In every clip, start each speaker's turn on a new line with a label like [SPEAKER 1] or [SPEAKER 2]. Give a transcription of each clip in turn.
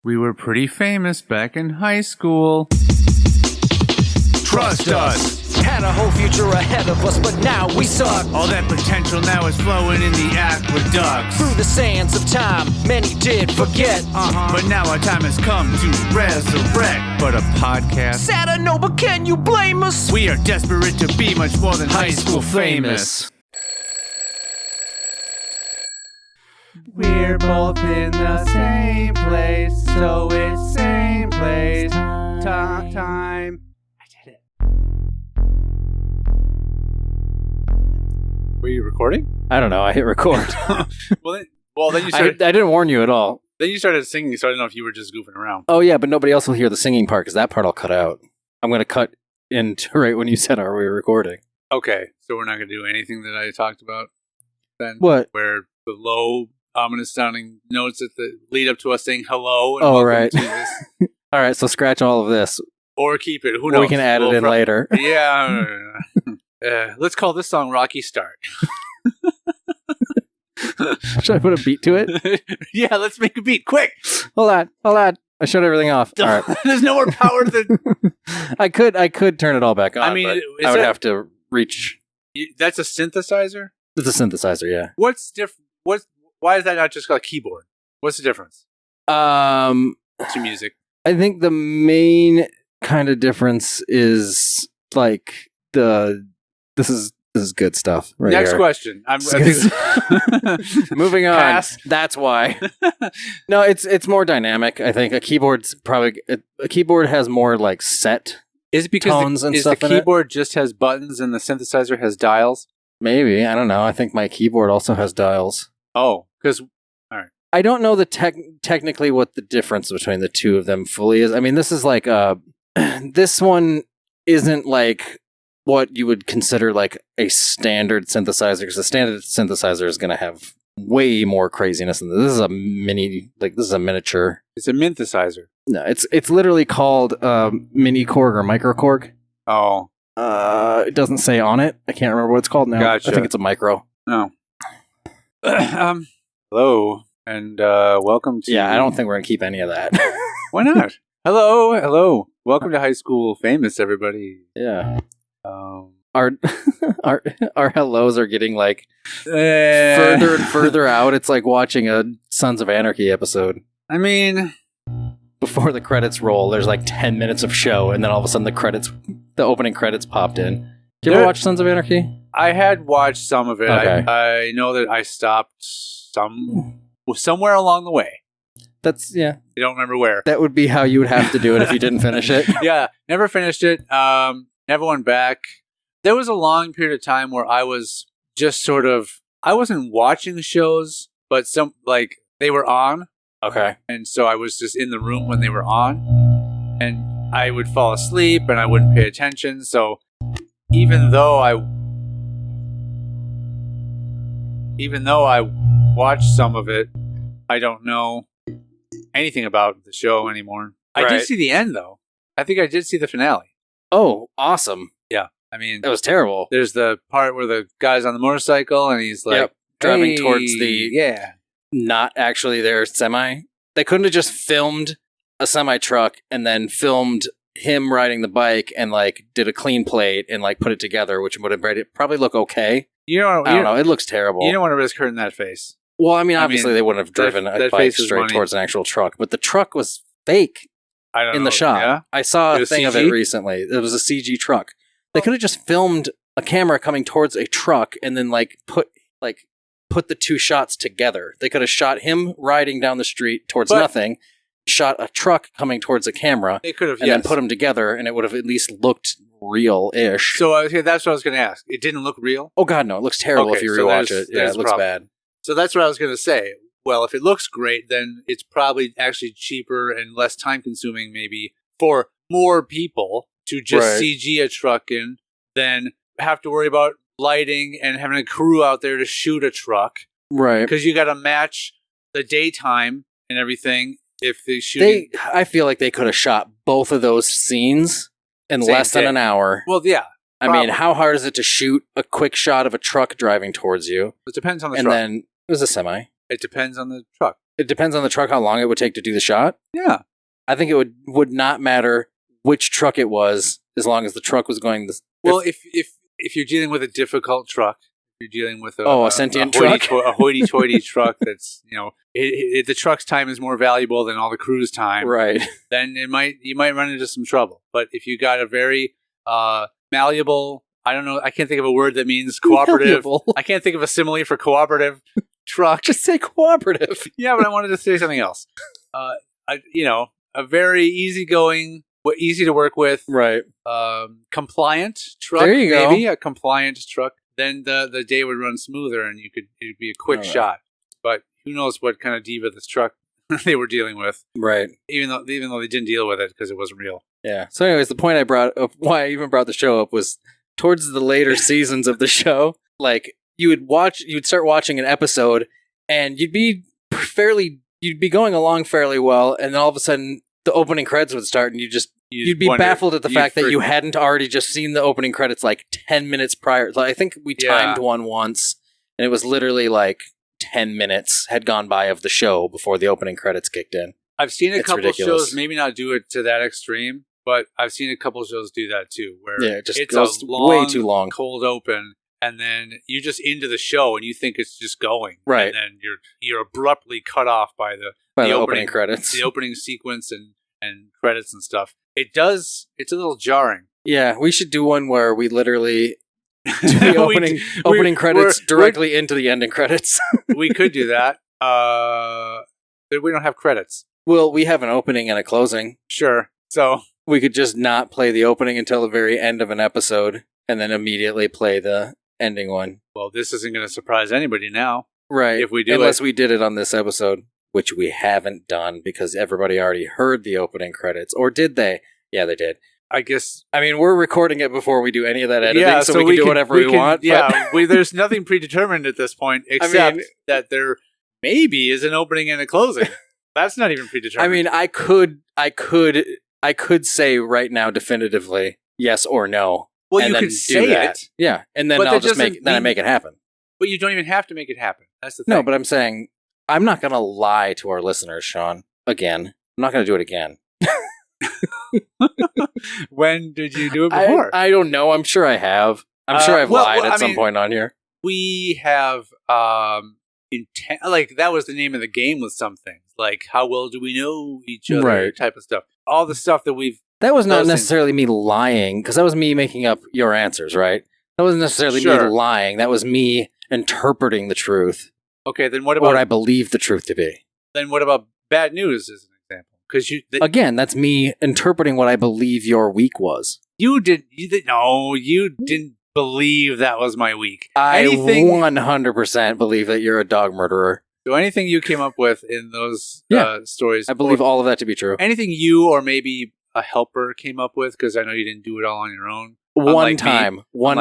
[SPEAKER 1] We were pretty famous back in high school. Trust us!
[SPEAKER 2] Had a whole future ahead of us, but now we suck.
[SPEAKER 1] All that potential now is flowing in the aqueducts.
[SPEAKER 2] Through the sands of time, many did forget.
[SPEAKER 1] But now our time has come to resurrect. But a podcast.
[SPEAKER 2] Sad I know, but can you blame us?
[SPEAKER 1] We are desperate to be much more than high school famous. We're both in the same place, so it's same place. Time. I did it.
[SPEAKER 3] Were you recording?
[SPEAKER 4] I don't know. I hit record.
[SPEAKER 3] Then you started.
[SPEAKER 4] I didn't warn you at all.
[SPEAKER 3] Then you started singing, so I don't know if you were just goofing around.
[SPEAKER 4] Oh, yeah, but nobody else will hear the singing part because that part I'll cut out. I'm going to cut into right when you said, are we recording?
[SPEAKER 3] Okay, so we're not going to do anything that I talked about then?
[SPEAKER 4] What?
[SPEAKER 3] Where the low, ominous sounding notes at the lead up to us saying hello and
[SPEAKER 4] Oh,
[SPEAKER 3] welcome
[SPEAKER 4] right.
[SPEAKER 3] to this.
[SPEAKER 4] All right, so scratch all of this.
[SPEAKER 3] Or keep it. Who knows?
[SPEAKER 4] We can add it in later.
[SPEAKER 3] Yeah. Let's call this song Rocky Start.
[SPEAKER 4] Should I put a beat to it?
[SPEAKER 3] Yeah, let's make a beat. Quick.
[SPEAKER 4] Hold on. I shut everything off. All right.
[SPEAKER 3] There's no more power to the...
[SPEAKER 4] I could turn it all back on.
[SPEAKER 3] I mean,
[SPEAKER 4] but
[SPEAKER 3] is
[SPEAKER 4] I would
[SPEAKER 3] that-
[SPEAKER 4] have to reach.
[SPEAKER 3] That's a synthesizer?
[SPEAKER 4] It's a synthesizer, yeah.
[SPEAKER 3] What's different? Why is that not just called a keyboard? What's the difference to music?
[SPEAKER 4] I think the main kind of difference is like this is good stuff right
[SPEAKER 3] Next
[SPEAKER 4] here.
[SPEAKER 3] question.
[SPEAKER 4] Moving on.
[SPEAKER 3] Pass.
[SPEAKER 4] That's why. No, it's more dynamic. I think a keyboard has more like set.
[SPEAKER 3] Is it because
[SPEAKER 4] tones and
[SPEAKER 3] the
[SPEAKER 4] stuff in it?
[SPEAKER 3] keyboard just has buttons and the synthesizer has dials?
[SPEAKER 4] Maybe, I don't know. I think my keyboard also has dials.
[SPEAKER 3] Oh, because
[SPEAKER 4] I don't know technically what the difference between the two of them fully is. I mean, this is like this one isn't like what you would consider like a standard synthesizer, because a standard synthesizer is going to have way more craziness than this. This is a miniature.
[SPEAKER 3] it's a synthesizer.
[SPEAKER 4] No, it's literally called mini Korg or micro Korg.
[SPEAKER 3] Oh,
[SPEAKER 4] It doesn't say on it. I can't remember what it's called now.
[SPEAKER 3] Gotcha.
[SPEAKER 4] I think it's a micro.
[SPEAKER 3] no. Hello, and welcome to...
[SPEAKER 4] Yeah, I don't think we're going to keep any of that.
[SPEAKER 3] Why not? Hello. Welcome to High School Famous, everybody.
[SPEAKER 4] Yeah. Our hellos are getting like
[SPEAKER 3] Eh,
[SPEAKER 4] further and further out. It's like watching a Sons of Anarchy episode.
[SPEAKER 3] I mean,
[SPEAKER 4] Before the credits roll, there's like 10 minutes of show, and then all of a sudden the opening credits popped in. Did you ever watch Sons of Anarchy?
[SPEAKER 3] I had watched some of it.
[SPEAKER 4] Okay.
[SPEAKER 3] I know that I stopped somewhere along the way.
[SPEAKER 4] Yeah.
[SPEAKER 3] I don't remember where.
[SPEAKER 4] That would be how you would have to do it if you didn't finish it.
[SPEAKER 3] Yeah, never finished it. Never went back. There was a long period of time where I was just sort of, I wasn't watching the shows, but they were on.
[SPEAKER 4] Okay.
[SPEAKER 3] And so I was just in the room when they were on, and I would fall asleep and I wouldn't pay attention. So even though I watched some of it, I don't know anything about the show anymore. I did
[SPEAKER 4] Right.
[SPEAKER 3] see the end though. I think I did see the finale.
[SPEAKER 4] Oh, awesome.
[SPEAKER 3] I mean,
[SPEAKER 4] That was terrible.
[SPEAKER 3] there's the part where the guy's on the motorcycle and he's like
[SPEAKER 4] Driving
[SPEAKER 3] "Hey,"
[SPEAKER 4] towards the
[SPEAKER 3] yeah.
[SPEAKER 4] not actually their semi. They couldn't have just filmed a semi truck and then filmed him riding the bike and like did a clean plate and like put it together, which would have made it probably look okay.
[SPEAKER 3] You don't
[SPEAKER 4] I don't know. It looks terrible.
[SPEAKER 3] You don't want to risk hurting that face.
[SPEAKER 4] Well, I mean, obviously they wouldn't have driven
[SPEAKER 3] that
[SPEAKER 4] a bike
[SPEAKER 3] face is
[SPEAKER 4] straight
[SPEAKER 3] money.
[SPEAKER 4] towards an actual truck, but the truck was fake
[SPEAKER 3] I don't
[SPEAKER 4] in
[SPEAKER 3] know.
[SPEAKER 4] the shot.
[SPEAKER 3] Yeah?
[SPEAKER 4] I saw
[SPEAKER 3] It
[SPEAKER 4] a
[SPEAKER 3] was
[SPEAKER 4] thing of
[SPEAKER 3] CG?
[SPEAKER 4] it recently. It was a CG truck. They could have just filmed a camera coming towards a truck and then put the two shots together. They could have shot him riding down the street towards nothing, shot a truck coming towards a camera,
[SPEAKER 3] They could have,
[SPEAKER 4] and then put them together, and it would have at least looked real-ish.
[SPEAKER 3] So that's what I was going to ask. It didn't look real?
[SPEAKER 4] Oh god, no! It looks terrible
[SPEAKER 3] Okay,
[SPEAKER 4] if you
[SPEAKER 3] so
[SPEAKER 4] rewatch
[SPEAKER 3] there's-
[SPEAKER 4] it. Yeah,
[SPEAKER 3] there's
[SPEAKER 4] it
[SPEAKER 3] a
[SPEAKER 4] looks
[SPEAKER 3] problem.
[SPEAKER 4] bad.
[SPEAKER 3] So that's what I was going to say. Well, if it looks great, then it's probably actually cheaper and less time consuming maybe for more people to just
[SPEAKER 4] Right.
[SPEAKER 3] CG a truck in than have to worry about lighting and having a crew out there to shoot a truck.
[SPEAKER 4] Right.
[SPEAKER 3] Because you got to match the daytime and everything if they shooting.
[SPEAKER 4] I feel like they could have shot both of those scenes in
[SPEAKER 3] Same
[SPEAKER 4] less than
[SPEAKER 3] day.
[SPEAKER 4] an hour.
[SPEAKER 3] Well, yeah.
[SPEAKER 4] I mean,
[SPEAKER 3] probably.
[SPEAKER 4] how hard is it to shoot a quick shot of a truck driving towards you?
[SPEAKER 3] It depends on the
[SPEAKER 4] And
[SPEAKER 3] truck.
[SPEAKER 4] then it was a semi.
[SPEAKER 3] It depends on the truck.
[SPEAKER 4] it depends on the truck how long it would take to do the shot.
[SPEAKER 3] Yeah.
[SPEAKER 4] I think it would not matter which truck it was as long as the truck was going.
[SPEAKER 3] Well, if you're dealing with a difficult truck, you're dealing with
[SPEAKER 4] a sentient truck,
[SPEAKER 3] a hoity-toity truck that's the truck's time is more valuable than all the crew's time,
[SPEAKER 4] right?
[SPEAKER 3] Then you might run into some trouble. But if you got a very malleable, I don't know, I can't think of a word that means cooperative.
[SPEAKER 4] Malleable.
[SPEAKER 3] I can't think of a simile for cooperative truck.
[SPEAKER 4] Just say cooperative.
[SPEAKER 3] Yeah, but I wanted to say something else. A very easygoing, easy to work with,
[SPEAKER 4] right?
[SPEAKER 3] Compliant truck.
[SPEAKER 4] There you go.
[SPEAKER 3] Maybe a compliant truck. Then the day would run smoother, and it'd be a quick shot. But who knows what kind of diva this truck they were dealing with,
[SPEAKER 4] right?
[SPEAKER 3] Even though they didn't deal with it because it wasn't real.
[SPEAKER 4] Yeah. So, anyways, the point why I even brought the show up was towards the later seasons of the show. Like you'd start watching an episode, and you'd be going along fairly well, and then all of a sudden the opening credits would start, and you'd be baffled at the fact that you hadn't already just seen the opening credits like 10 minutes prior. Like, I think we timed one once, and it was literally like 10 minutes had gone by of the show before the opening credits kicked in.
[SPEAKER 3] I've seen a couple
[SPEAKER 4] ridiculous.
[SPEAKER 3] shows maybe not do it to that extreme, but I've seen a couple shows do that too, where
[SPEAKER 4] it just
[SPEAKER 3] it's
[SPEAKER 4] goes
[SPEAKER 3] a long,
[SPEAKER 4] way too long,
[SPEAKER 3] cold open, and then you're just into the show and you think it's just going,
[SPEAKER 4] right?
[SPEAKER 3] And then you're abruptly cut off by the
[SPEAKER 4] opening credits,
[SPEAKER 3] the opening sequence and credits and stuff. It's a little jarring.
[SPEAKER 4] Yeah, we should do one where we literally do the opening credits directly into the ending credits.
[SPEAKER 3] We could do that. But we don't have credits.
[SPEAKER 4] Well, we have an opening and a closing.
[SPEAKER 3] Sure. So
[SPEAKER 4] we could just not play the opening until the very end of an episode and then immediately play the ending one.
[SPEAKER 3] Well, this isn't going to surprise anybody now.
[SPEAKER 4] Right.
[SPEAKER 3] If we do
[SPEAKER 4] Unless we did it on this episode, which we haven't done because everybody already heard the opening credits. Or did they? Yeah, they did.
[SPEAKER 3] I guess.
[SPEAKER 4] I mean, we're recording it before we do any of that editing, so we can do whatever we want.
[SPEAKER 3] Yeah, there's nothing predetermined at this point, except that there maybe is an opening and a closing. That's not even predetermined.
[SPEAKER 4] I mean, I could say right now definitively yes or no.
[SPEAKER 3] Well, you could say it.
[SPEAKER 4] Yeah, and then I'll just make it happen.
[SPEAKER 3] But you don't even have to make it happen. That's the thing.
[SPEAKER 4] No, but I'm saying I'm not going to lie to our listeners, Sean. Again, I'm not going to do it again.
[SPEAKER 3] When did you do it before?
[SPEAKER 4] I don't know. I'm sure I have. I'm sure I've lied at some point on here.
[SPEAKER 3] We have like that was the name of the game with some things. Like how well do we know each other?
[SPEAKER 4] Right.
[SPEAKER 3] Type of stuff. All the stuff that we've.
[SPEAKER 4] That was not necessarily me lying, because that was me making up your answers, right? That wasn't necessarily me lying. That was me interpreting the truth.
[SPEAKER 3] Okay, then what about
[SPEAKER 4] what I believe the truth to be?
[SPEAKER 3] Then what about bad news as an example? Because
[SPEAKER 4] again, that's me interpreting what I believe your week was.
[SPEAKER 3] You didn't believe that was my week.
[SPEAKER 4] I 100% believe that you're a dog murderer.
[SPEAKER 3] So anything you came up with in those stories,
[SPEAKER 4] I believe all of that to be true.
[SPEAKER 3] Anything you or maybe a helper came up with, because I know you didn't do it all on your own.
[SPEAKER 4] One time.
[SPEAKER 3] All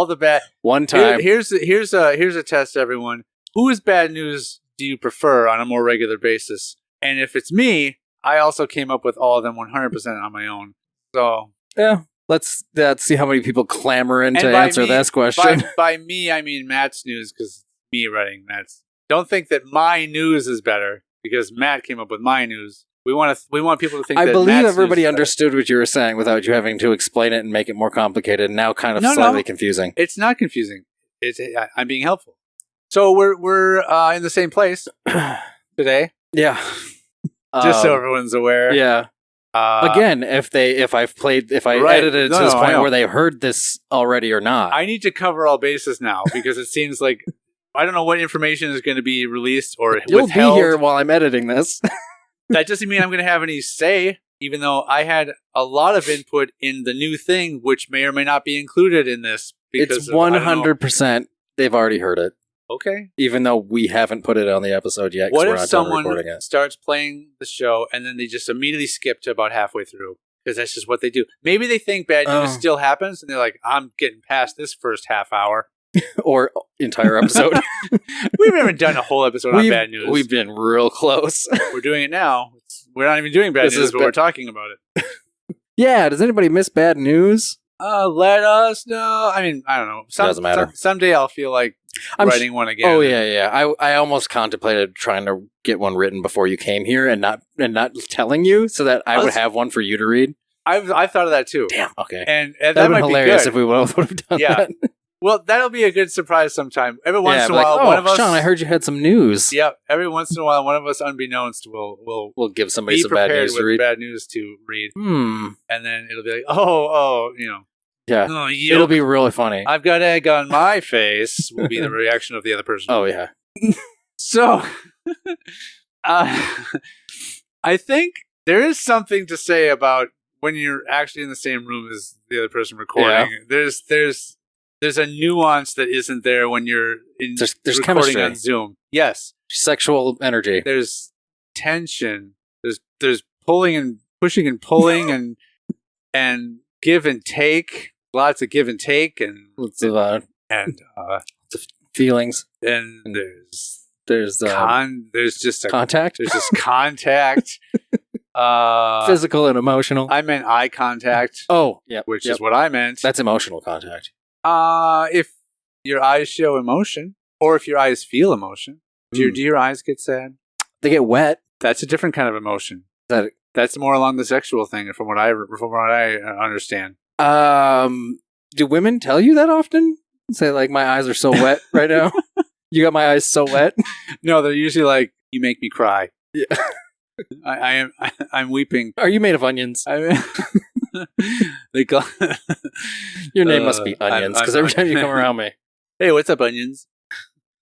[SPEAKER 3] the bad.
[SPEAKER 4] One time.
[SPEAKER 3] Here's a test, everyone. Whose bad news do you prefer on a more regular basis? And if it's me, I also came up with all of them 100% on my own. So
[SPEAKER 4] yeah, let's see how many people clamor in to answer this question.
[SPEAKER 3] By me, I mean Matt's news, because it's me writing Matt's. Don't think that my news is better because Matt came up with my news. We want people to think. I
[SPEAKER 4] believe Matt's everybody understood what you were saying without you having to explain it and make it more complicated. And now, kind of slightly confusing.
[SPEAKER 3] It's not confusing. I'm being helpful. So we're in the same place today.
[SPEAKER 4] Yeah.
[SPEAKER 3] Just so everyone's aware.
[SPEAKER 4] Yeah. Again, if I edited it to this point where they heard this already or not,
[SPEAKER 3] I need to cover all bases now because it seems like I don't know what information is going to be released or
[SPEAKER 4] you'll
[SPEAKER 3] withheld.
[SPEAKER 4] Be here while I'm editing this.
[SPEAKER 3] That doesn't mean I'm going to have any say, even though I had a lot of input in the new thing, which may or may not be included in this.
[SPEAKER 4] It's 100%. They've already heard it.
[SPEAKER 3] Okay.
[SPEAKER 4] Even though we haven't put it on the episode yet.
[SPEAKER 3] What if someone starts playing the show and then they just immediately skip to about halfway through? Because that's just what they do. Maybe they think bad news still happens and they're like, I'm getting past this first half hour.
[SPEAKER 4] Or entire episode.
[SPEAKER 3] We've never done a whole episode on bad news.
[SPEAKER 4] We've been real close.
[SPEAKER 3] We're doing it now. We're not even doing bad news, but we're talking about it.
[SPEAKER 4] Yeah, does anybody miss bad news?
[SPEAKER 3] Let us know. I mean, I don't know.
[SPEAKER 4] Doesn't matter.
[SPEAKER 3] Someday I'll feel like writing one again.
[SPEAKER 4] Oh yeah. I almost contemplated trying to get one written before you came here and not telling you so that I would have one for you to read.
[SPEAKER 3] I've thought of that too.
[SPEAKER 4] Damn. Okay.
[SPEAKER 3] And
[SPEAKER 4] that
[SPEAKER 3] that
[SPEAKER 4] would
[SPEAKER 3] might
[SPEAKER 4] be hilarious
[SPEAKER 3] be good.
[SPEAKER 4] if we both would have done that.
[SPEAKER 3] Well, that'll be a good surprise sometime. Every once in a
[SPEAKER 4] like,
[SPEAKER 3] while, one of us.
[SPEAKER 4] Sean, I heard you had some news.
[SPEAKER 3] Yep. Every once in a while, one of us, unbeknownst, will
[SPEAKER 4] We'll give somebody
[SPEAKER 3] be
[SPEAKER 4] some bad
[SPEAKER 3] prepared
[SPEAKER 4] news to
[SPEAKER 3] with
[SPEAKER 4] read.
[SPEAKER 3] bad news to read,
[SPEAKER 4] And
[SPEAKER 3] then it'll be like, oh,
[SPEAKER 4] yeah,
[SPEAKER 3] oh,
[SPEAKER 4] it'll be really funny.
[SPEAKER 3] I've got egg on my face. Will be the reaction of the other person.
[SPEAKER 4] Oh yeah.
[SPEAKER 3] So, I think there is something to say about when you're actually in the same room as the other person recording. Yeah. There's a nuance that isn't there when you're in
[SPEAKER 4] there's
[SPEAKER 3] recording
[SPEAKER 4] chemistry
[SPEAKER 3] on Zoom. Yes,
[SPEAKER 4] sexual energy.
[SPEAKER 3] There's tension. There's pulling and pushing and pulling and give and take. Lots of give and take and
[SPEAKER 4] lots of feelings.
[SPEAKER 3] And
[SPEAKER 4] there's
[SPEAKER 3] there's just
[SPEAKER 4] contact.
[SPEAKER 3] There's just contact.
[SPEAKER 4] Physical and emotional.
[SPEAKER 3] I meant eye contact.
[SPEAKER 4] Oh, yeah,
[SPEAKER 3] which is what I meant.
[SPEAKER 4] That's emotional contact.
[SPEAKER 3] If your eyes show emotion, or if your eyes feel emotion, do your eyes get sad?
[SPEAKER 4] They get wet.
[SPEAKER 3] That's a different kind of emotion. That's more along the sexual thing, from what I understand.
[SPEAKER 4] Do women tell you that often? Say like, my eyes are so wet right now. You got my eyes so wet.
[SPEAKER 3] No, they're usually like, you make me cry.
[SPEAKER 4] Yeah.
[SPEAKER 3] I'm weeping.
[SPEAKER 4] Are you made of onions?
[SPEAKER 3] They call
[SPEAKER 4] your name must be Onions, because every time you come around me,
[SPEAKER 3] hey, what's up, Onions?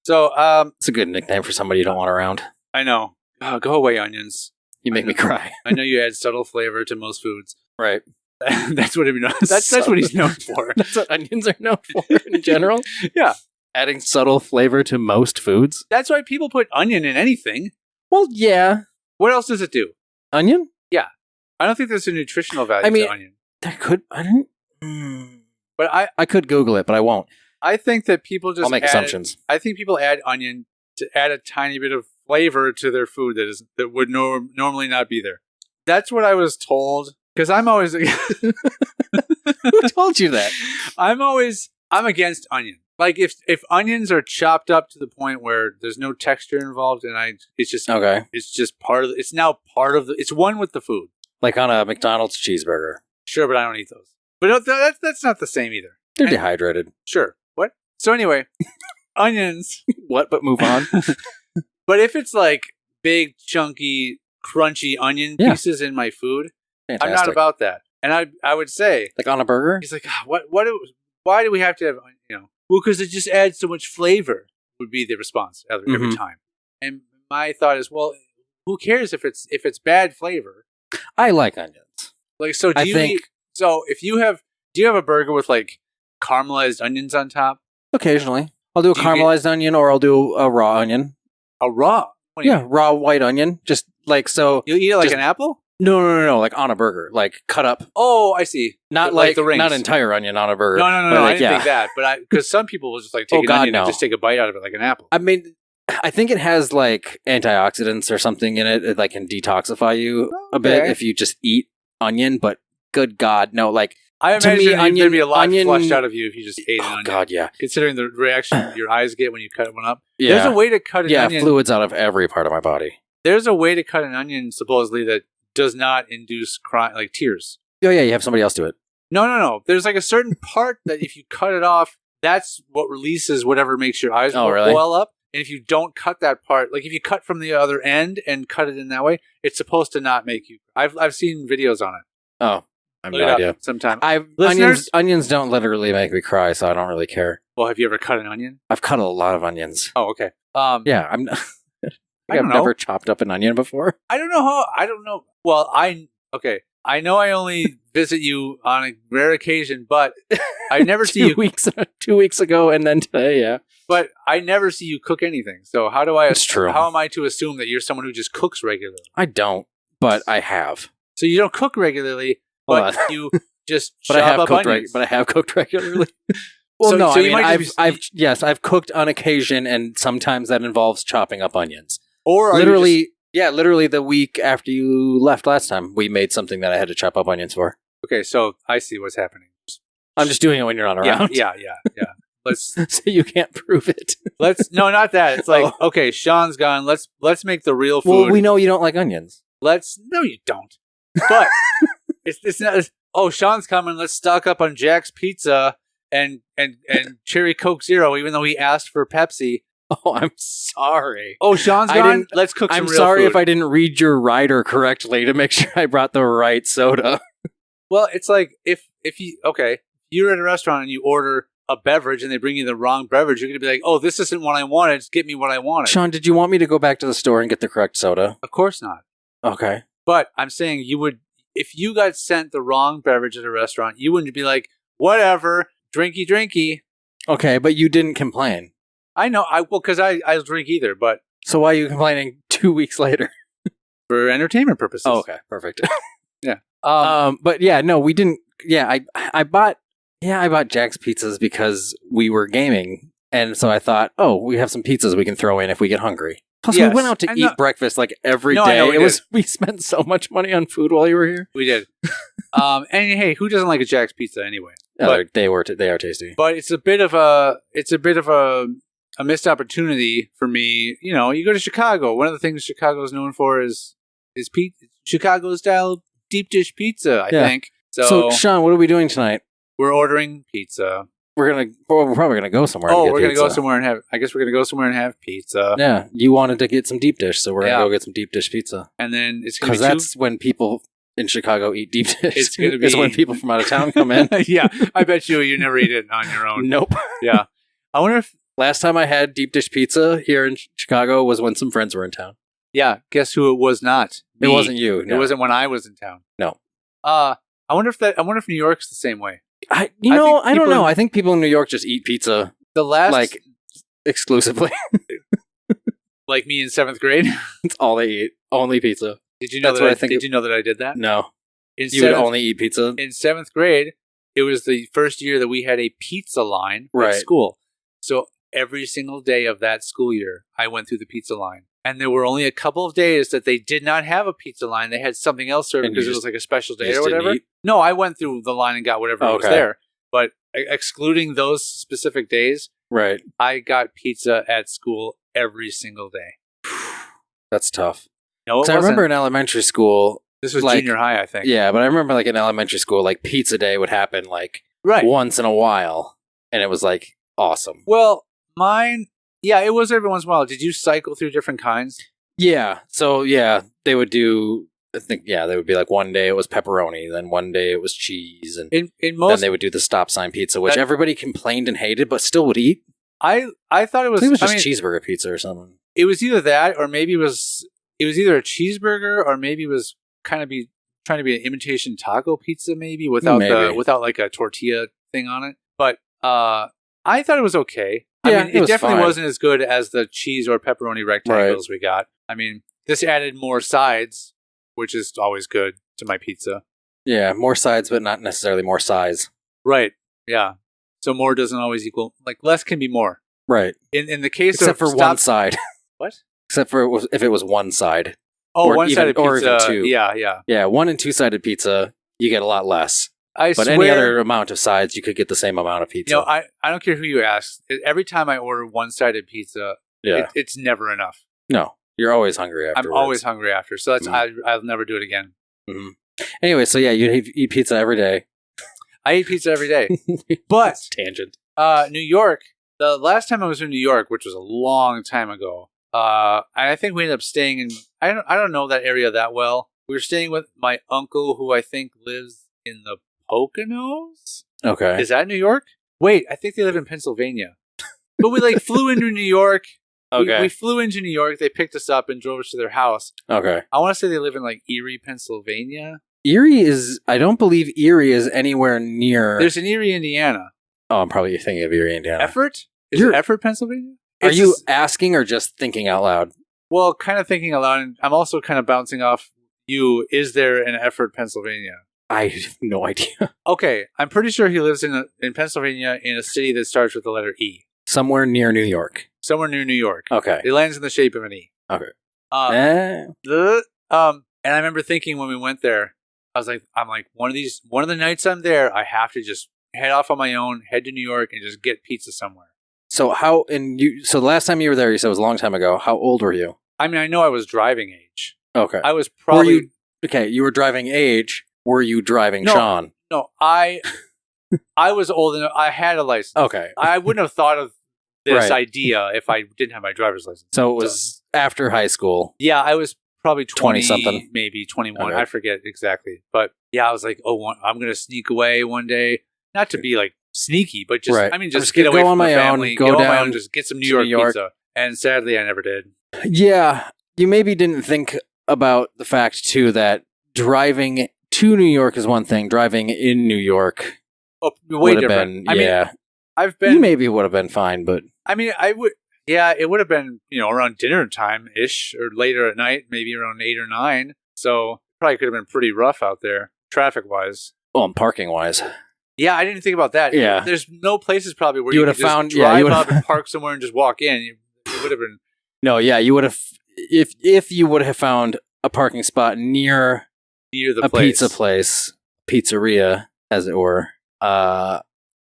[SPEAKER 3] So,
[SPEAKER 4] it's a good nickname for somebody you don't want around.
[SPEAKER 3] I know. Oh, go away, Onions.
[SPEAKER 4] You make me cry.
[SPEAKER 3] I know you add subtle flavor to most foods.
[SPEAKER 4] Right.
[SPEAKER 3] That's what that's what he's known for.
[SPEAKER 4] That's what onions are known for in general.
[SPEAKER 3] Yeah.
[SPEAKER 4] Adding subtle flavor to most foods.
[SPEAKER 3] That's why people put onion in anything.
[SPEAKER 4] Well, yeah.
[SPEAKER 3] What else does it do?
[SPEAKER 4] Onion?
[SPEAKER 3] Yeah. I don't think there's a nutritional value to onion.
[SPEAKER 4] That could... I don't...
[SPEAKER 3] But I
[SPEAKER 4] could Google it, but I won't.
[SPEAKER 3] I think that people just
[SPEAKER 4] I'll make assumptions.
[SPEAKER 3] I think people add onion to add a tiny bit of flavor to their food that would normally not be there. That's what I was told. Because I'm always...
[SPEAKER 4] Who told you that?
[SPEAKER 3] I'm against onion. Like, if onions are chopped up to the point where there's no texture involved, and it's just
[SPEAKER 4] okay.
[SPEAKER 3] It's just it's now part of it's one with the food.
[SPEAKER 4] Like on a McDonald's cheeseburger.
[SPEAKER 3] Sure, but I don't eat those. But that's not the same either.
[SPEAKER 4] They're dehydrated.
[SPEAKER 3] Sure. What? So anyway, onions.
[SPEAKER 4] What? But move on.
[SPEAKER 3] But if it's like big, chunky, crunchy onion pieces in my food,
[SPEAKER 4] fantastic.
[SPEAKER 3] I'm not about that. And I would say,
[SPEAKER 4] like on a burger.
[SPEAKER 3] He's like, why do we have to have Well, because it just adds so much flavor. Would be the response every time. And my thought is, well, who cares if it's bad flavor?
[SPEAKER 4] I like onions.
[SPEAKER 3] Like, so do you have a burger with like caramelized onions on top?
[SPEAKER 4] Occasionally, I'll do a caramelized onion, or I'll do a raw onion.
[SPEAKER 3] A raw?
[SPEAKER 4] Raw white onion. Just like so.
[SPEAKER 3] You eat it like an apple?
[SPEAKER 4] No. Like on a burger, like cut up.
[SPEAKER 3] Oh, I see.
[SPEAKER 4] Not like the rings. Not entire onion on a burger.
[SPEAKER 3] No. I didn't think that, but because some people will just like take an onion and just take a bite out of it like an apple.
[SPEAKER 4] I mean, I think it has like antioxidants or something in it that can detoxify you a bit if you just eat onion. But good God, no! Like
[SPEAKER 3] I imagine there'd be a lot flushed out of you if you just ate an onion.
[SPEAKER 4] God, yeah.
[SPEAKER 3] Considering the reaction your eyes get when you cut one up.
[SPEAKER 4] Yeah.
[SPEAKER 3] There's a way to cut an onion.
[SPEAKER 4] Yeah, fluids out of every part of my body.
[SPEAKER 3] There's a way to cut an onion supposedly that does not induce like tears.
[SPEAKER 4] Oh yeah, you have somebody else do it.
[SPEAKER 3] No. There's like a certain part that if you cut it off, that's what releases whatever makes your eyes boil up. And if you don't cut that part, like if you cut from the other end and cut it in that way, it's supposed to not make you. I've seen videos on it.
[SPEAKER 4] Oh, I have no idea.
[SPEAKER 3] Sometime.
[SPEAKER 4] Onions don't literally make me cry, so I don't really care.
[SPEAKER 3] Well, have you ever cut an onion?
[SPEAKER 4] I've cut a lot of onions.
[SPEAKER 3] Oh, okay.
[SPEAKER 4] Yeah, I've never chopped up an onion before.
[SPEAKER 3] I don't know. Well, I know I only visit you on a rare occasion, but I never see you
[SPEAKER 4] 2 weeks ago and then today, yeah.
[SPEAKER 3] But I never see you cook anything. So how do I
[SPEAKER 4] It's true.
[SPEAKER 3] How am I to assume that you're someone who just cooks regularly?
[SPEAKER 4] I don't, but I have.
[SPEAKER 3] So you don't cook regularly, but you just
[SPEAKER 4] but I have
[SPEAKER 3] up
[SPEAKER 4] cooked
[SPEAKER 3] onions.
[SPEAKER 4] but I have cooked regularly. Well, no, I mean, I've cooked on occasion, and sometimes that involves chopping up onions.
[SPEAKER 3] Or
[SPEAKER 4] literally the week after you left last time, we made something that I had to chop up onions for.
[SPEAKER 3] Okay, so I see what's happening.
[SPEAKER 4] I'm just doing it when you're not around.
[SPEAKER 3] Yeah. Let's
[SPEAKER 4] So you can't prove it.
[SPEAKER 3] no, not that. It's like, okay, Sean's gone. Let's make the real food.
[SPEAKER 4] Well, we know you don't like onions.
[SPEAKER 3] No, you don't. But it's not. Sean's coming. Let's stock up on Jack's Pizza and Cherry Coke Zero, even though he asked for Pepsi.
[SPEAKER 4] Oh, I'm sorry.
[SPEAKER 3] Oh, Sean's gone. Let's cook some real food. I'm
[SPEAKER 4] sorry if I didn't read your rider correctly to make sure I brought the right soda.
[SPEAKER 3] Well, it's like if you're at a restaurant and you order a beverage and they bring you the wrong beverage, you're gonna be like, oh, this isn't what I wanted. Just get me what I wanted.
[SPEAKER 4] Sean, did you want me to go back to the store and get the correct soda?
[SPEAKER 3] Of course not.
[SPEAKER 4] Okay.
[SPEAKER 3] But I'm saying you would, if you got sent the wrong beverage at a restaurant, you wouldn't be like, whatever, drinky.
[SPEAKER 4] Okay, but you didn't complain.
[SPEAKER 3] I know. Because I drink either, but.
[SPEAKER 4] So why are you complaining 2 weeks later?
[SPEAKER 3] For entertainment purposes.
[SPEAKER 4] Oh, okay. Perfect.
[SPEAKER 3] Yeah.
[SPEAKER 4] But yeah, no, we didn't. Yeah, I bought Jack's Pizzas because we were gaming. And so I thought, we have some pizzas we can throw in if we get hungry. Plus, we went out to eat breakfast like every day. We spent so much money on food while you were here.
[SPEAKER 3] We did. And hey, who doesn't like a Jack's Pizza anyway?
[SPEAKER 4] They are tasty.
[SPEAKER 3] But it's a bit of a missed opportunity for me. You know, you go to Chicago. One of the things Chicago is known for is Chicago style deep dish pizza. I think.
[SPEAKER 4] So Sean, what are we doing tonight?
[SPEAKER 3] We're ordering pizza.
[SPEAKER 4] We're probably gonna go somewhere.
[SPEAKER 3] We're gonna go somewhere and have. I guess we're gonna go somewhere and have pizza.
[SPEAKER 4] Yeah, you wanted to get some deep dish, so we're gonna go get some deep dish pizza.
[SPEAKER 3] And then it's gonna be
[SPEAKER 4] that's when people in Chicago eat deep dish. It's gonna be when people from out of town come in.
[SPEAKER 3] Yeah, I bet you never eat it on your own.
[SPEAKER 4] Nope.
[SPEAKER 3] Yeah, I wonder if
[SPEAKER 4] last time I had deep dish pizza here in Chicago was when some friends were in town.
[SPEAKER 3] Yeah, guess who it was not?
[SPEAKER 4] Me. It wasn't you.
[SPEAKER 3] No. It wasn't when I was in town.
[SPEAKER 4] No.
[SPEAKER 3] I wonder if New York's the same way.
[SPEAKER 4] I don't know. I think people in New York just eat pizza. Exclusively.
[SPEAKER 3] Like me in 7th grade.
[SPEAKER 4] It's all they eat. Only pizza.
[SPEAKER 3] Did you know Did you know that I did that?
[SPEAKER 4] No. You would only eat pizza?
[SPEAKER 3] In 7th grade, it was the first year that we had a pizza line at school. So every single day of that school year, I went through the pizza line. And there were only a couple of days that they did not have a pizza line. They had something else served because it was like a special day or whatever. No, I went through the line and got whatever was there. But excluding those specific days,
[SPEAKER 4] right?
[SPEAKER 3] I got pizza at school every single day.
[SPEAKER 4] That's tough.
[SPEAKER 3] No,
[SPEAKER 4] I remember in elementary school.
[SPEAKER 3] This was junior high, I think.
[SPEAKER 4] Yeah, but I remember like in elementary school, like pizza day would happen like once in a while. And it was like awesome.
[SPEAKER 3] Well, mine... Yeah, it was every once in a while. Did you cycle through different kinds?
[SPEAKER 4] Yeah. So, they would do, I think, they would be like one day it was pepperoni, then one day it was cheese, and then they would do the stop sign pizza, which everybody complained and hated, but still would eat.
[SPEAKER 3] I thought it was...
[SPEAKER 4] I think it was just cheeseburger pizza or something.
[SPEAKER 3] It was either that, or maybe it was either a cheeseburger, or maybe it was trying to be an imitation taco pizza, maybe, without like a tortilla thing on it. But I thought it was okay. I mean, it definitely wasn't as good as the cheese or pepperoni rectangles we got. I mean, this added more sides, which is always good to my pizza.
[SPEAKER 4] Yeah, more sides, but not necessarily more size.
[SPEAKER 3] Right. Yeah. So more doesn't always equal, like less can be more.
[SPEAKER 4] Right.
[SPEAKER 3] In the case
[SPEAKER 4] Except for one side.
[SPEAKER 3] What?
[SPEAKER 4] Except for if it was one side.
[SPEAKER 3] Oh, one-sided pizza. Or even
[SPEAKER 4] two.
[SPEAKER 3] Yeah.
[SPEAKER 4] Yeah, 1 and 2-sided pizza, you get a lot less. But any other amount of sides, you could get the same amount of pizza.
[SPEAKER 3] I don't care who you ask. Every time I order one-sided pizza, it's never enough.
[SPEAKER 4] No, you're always hungry after.
[SPEAKER 3] I'm always hungry after, so that's I'll never do it again.
[SPEAKER 4] Mm-hmm. Anyway, so you eat pizza every day.
[SPEAKER 3] I eat pizza every day. But
[SPEAKER 4] tangent.
[SPEAKER 3] New York. The last time I was in New York, which was a long time ago, I think we ended up staying in. I don't know that area that well. We were staying with my uncle, who I think lives in the Poconos?
[SPEAKER 4] Okay.
[SPEAKER 3] Is that New York? Wait, I think they live in Pennsylvania. But we flew into New York.
[SPEAKER 4] Okay.
[SPEAKER 3] We flew into New York. They picked us up and drove us to their house.
[SPEAKER 4] Okay.
[SPEAKER 3] I want to say they live in Erie, Pennsylvania.
[SPEAKER 4] I don't believe Erie is anywhere near.
[SPEAKER 3] There's an Erie, Indiana.
[SPEAKER 4] Oh, I'm probably thinking of Erie, Indiana.
[SPEAKER 3] Effort? Is it Effort, Pennsylvania?
[SPEAKER 4] Are you asking or just thinking out loud?
[SPEAKER 3] Well, kind of thinking out loud. And I'm also kind of bouncing off you. Is there an Effort, Pennsylvania?
[SPEAKER 4] I have no idea.
[SPEAKER 3] Okay, I'm pretty sure he lives in Pennsylvania in a city that starts with the letter E.
[SPEAKER 4] Somewhere near New York.
[SPEAKER 3] Somewhere near New York.
[SPEAKER 4] Okay.
[SPEAKER 3] It lands in the shape of an E.
[SPEAKER 4] Okay.
[SPEAKER 3] And I remember thinking when we went there, I'm like, one of the nights I'm there, I have to just head off on my own, head to New York, and just get pizza somewhere.
[SPEAKER 4] So so the last time you were there, you said it was a long time ago. How old were you?
[SPEAKER 3] I mean, I know I was driving age.
[SPEAKER 4] Okay.
[SPEAKER 3] I was probably...
[SPEAKER 4] you were driving age. Were you driving Sean?
[SPEAKER 3] No, I was old enough. I had a license.
[SPEAKER 4] Okay.
[SPEAKER 3] I wouldn't have thought of this idea if I didn't have my driver's license.
[SPEAKER 4] So it was after high school.
[SPEAKER 3] Yeah, I was probably
[SPEAKER 4] 20-something.
[SPEAKER 3] Maybe 21.
[SPEAKER 4] Okay.
[SPEAKER 3] I forget exactly. But yeah, I was like, I'm going to sneak away one day. Not to be like sneaky, but just, I mean, just get away from my family. Go on my own, just get some New York pizza. And sadly, I never did. Yeah.
[SPEAKER 4] You maybe didn't think about the fact, too, that driving to New York is one thing. Driving in New York
[SPEAKER 3] way different.
[SPEAKER 4] You maybe would have been fine, but...
[SPEAKER 3] I mean, I would... Yeah, it would have been, around dinner time-ish, or later at night, maybe around 8 or 9. So, probably could have been pretty rough out there, traffic-wise.
[SPEAKER 4] Well, and parking-wise.
[SPEAKER 3] Yeah, I didn't think about that.
[SPEAKER 4] Yeah.
[SPEAKER 3] There's no places probably where you could just drive up and park somewhere and just walk in. It would have been...
[SPEAKER 4] No, yeah, you would have... If you would have found a parking spot near
[SPEAKER 3] the
[SPEAKER 4] pizza place, pizzeria, as it were.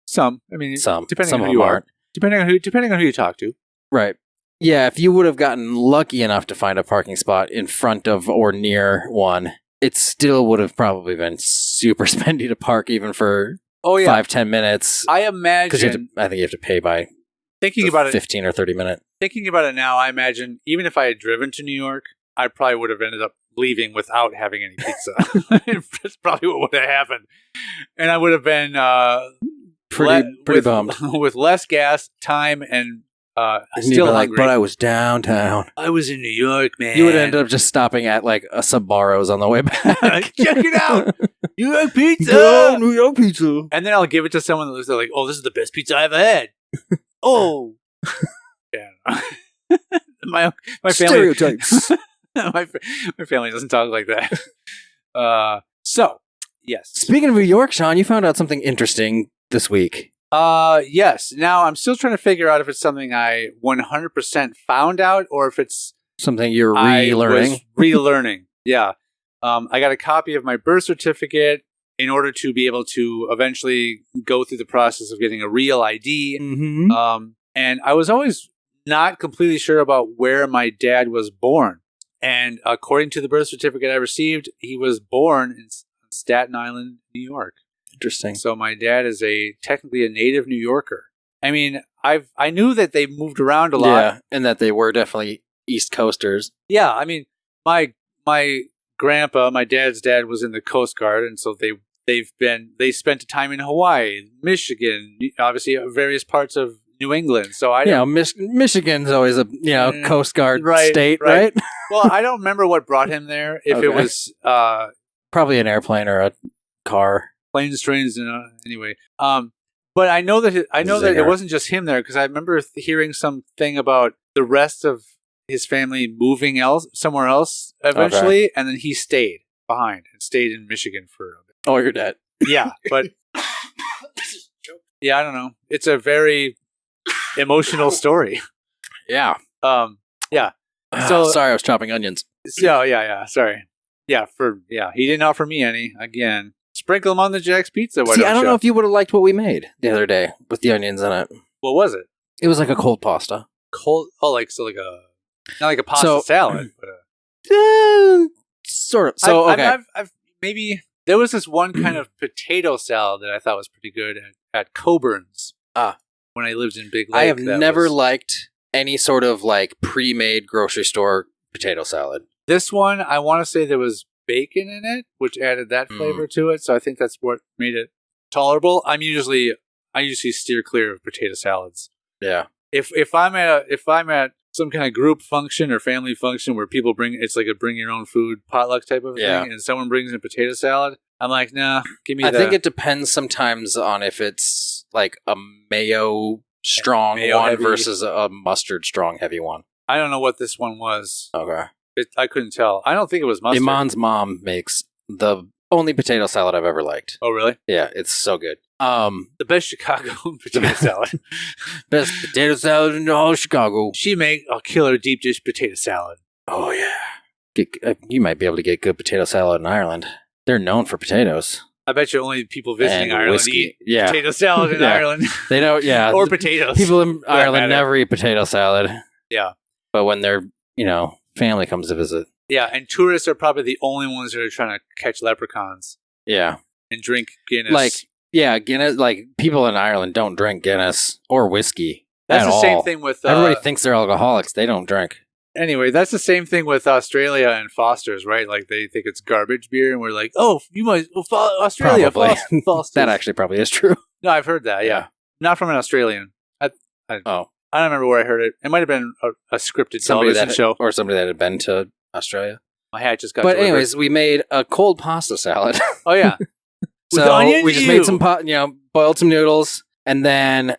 [SPEAKER 3] Some. Depending on who you are. Depending on who you talk to.
[SPEAKER 4] Right. Yeah, if you would have gotten lucky enough to find a parking spot in front of or near one, it still would have probably been super spendy to park even for 5-10 minutes.
[SPEAKER 3] I imagine...
[SPEAKER 4] I think you have to pay by
[SPEAKER 3] thinking about
[SPEAKER 4] 15 or 30 minutes.
[SPEAKER 3] Thinking about it now, I imagine even if I had driven to New York, I probably would have ended up leaving without having any pizza. That's probably what would have happened. And I would have been
[SPEAKER 4] pretty bummed.
[SPEAKER 3] With less gas, time, and still hungry.
[SPEAKER 4] But I was downtown.
[SPEAKER 3] I was in New York, man.
[SPEAKER 4] You would have ended up just stopping at like a Sbarro's on the way back.
[SPEAKER 3] Check it out. New York pizza.
[SPEAKER 4] Go, New York pizza.
[SPEAKER 3] And then I'll give it to someone that's like, oh, this is the best pizza I ever had. Oh. Yeah. my family
[SPEAKER 4] stereotypes.
[SPEAKER 3] my family doesn't talk like that. So, yes.
[SPEAKER 4] Speaking of New York, Sean, you found out something interesting this week.
[SPEAKER 3] Yes. Now, I'm still trying to figure out if it's something I 100% found out or if it's
[SPEAKER 4] something you're relearning.
[SPEAKER 3] Relearning. Yeah. I got a copy of my birth certificate in order to be able to eventually go through the process of getting a real ID.
[SPEAKER 4] Mm-hmm.
[SPEAKER 3] And I was always not completely sure about where my dad was born. And according to the birth certificate I received, he was born in Staten Island, New York.
[SPEAKER 4] Interesting.
[SPEAKER 3] So my dad is technically a native New Yorker. I mean, I knew that they moved around a lot.
[SPEAKER 4] Yeah, and that they were definitely East Coasters.
[SPEAKER 3] Yeah, I mean, my grandpa, my dad's dad, was in the Coast Guard, and so they spent time in Hawaii, Michigan, obviously various parts of New England. So
[SPEAKER 4] Michigan's always a Coast Guard state, right?
[SPEAKER 3] Well, I don't remember what brought him there. If it was
[SPEAKER 4] probably an airplane or a car,
[SPEAKER 3] planes, trains, anyway. But I know that it wasn't just him there because I remember hearing something about the rest of his family moving somewhere else eventually, and then he stayed behind and stayed in Michigan for a bit.
[SPEAKER 4] Oh, you're dead.
[SPEAKER 3] Yeah, but yeah, I don't know. It's a very emotional story.
[SPEAKER 4] Yeah.
[SPEAKER 3] Yeah. So
[SPEAKER 4] sorry, I was chopping onions.
[SPEAKER 3] So yeah. Sorry. Yeah. He didn't offer me any. Again, sprinkle them on the Jack's pizza.
[SPEAKER 4] I don't know if you would have liked what we made the other day with the onions in it.
[SPEAKER 3] What was it?
[SPEAKER 4] It was like a cold pasta.
[SPEAKER 3] Cold? Oh, not like a pasta salad, but
[SPEAKER 4] sort of. So
[SPEAKER 3] I've maybe there was this one kind of potato salad that I thought was pretty good at Coburn's. When I lived in Big Lake.
[SPEAKER 4] I have never liked any sort of like pre-made grocery store potato salad.
[SPEAKER 3] This one, I want to say there was bacon in it, which added that flavor to it. So I think that's what made it tolerable. I usually steer clear of potato salads.
[SPEAKER 4] Yeah.
[SPEAKER 3] If I'm at some kind of group function or family function where people it's like a bring your own food potluck type of thing, and someone brings in potato salad, I'm like, nah, give me. I
[SPEAKER 4] think it depends sometimes on if it's like a mayo strong one heavy versus a mustard strong heavy one.
[SPEAKER 3] I don't know what this one was.
[SPEAKER 4] Okay.
[SPEAKER 3] I couldn't tell. I don't think it was mustard.
[SPEAKER 4] Iman's mom makes the only potato salad I've ever liked.
[SPEAKER 3] Oh, really?
[SPEAKER 4] Yeah, it's so good.
[SPEAKER 3] The best Chicago potato salad.
[SPEAKER 4] Best potato salad in all Chicago.
[SPEAKER 3] She make a killer deep dish potato salad.
[SPEAKER 4] Oh, yeah. You might be able to get good potato salad in Ireland. They're known for potatoes.
[SPEAKER 3] I bet you only people visiting
[SPEAKER 4] And
[SPEAKER 3] Ireland
[SPEAKER 4] whiskey.
[SPEAKER 3] eat potato salad in Ireland.
[SPEAKER 4] They don't,
[SPEAKER 3] or potatoes.
[SPEAKER 4] People in Ireland
[SPEAKER 3] matter.
[SPEAKER 4] never eat potato salad.
[SPEAKER 3] Yeah.
[SPEAKER 4] But when their, family comes to visit.
[SPEAKER 3] Yeah, and tourists are probably the only ones that are trying to catch leprechauns.
[SPEAKER 4] Yeah.
[SPEAKER 3] And drink Guinness.
[SPEAKER 4] Guinness, people in Ireland don't drink Guinness or whiskey.
[SPEAKER 3] That's
[SPEAKER 4] at
[SPEAKER 3] the
[SPEAKER 4] all.
[SPEAKER 3] same thing with...
[SPEAKER 4] Everybody thinks they're alcoholics. They don't drink.
[SPEAKER 3] Anyway, that's the same thing with Australia and Foster's, right? Like, they think it's garbage beer, and we're like, oh, you might... Australia,
[SPEAKER 4] Probably.
[SPEAKER 3] Foster's.
[SPEAKER 4] That actually probably is true.
[SPEAKER 3] No, I've heard that, yeah. Not from an Australian. I don't remember where I heard it. It might have been a scripted television show.
[SPEAKER 4] Or somebody that had been to Australia.
[SPEAKER 3] My hat just got
[SPEAKER 4] But
[SPEAKER 3] delivered.
[SPEAKER 4] anyways, we made a cold pasta salad.
[SPEAKER 3] Oh, yeah.
[SPEAKER 4] So
[SPEAKER 3] onions,
[SPEAKER 4] we just made some boiled some noodles, and then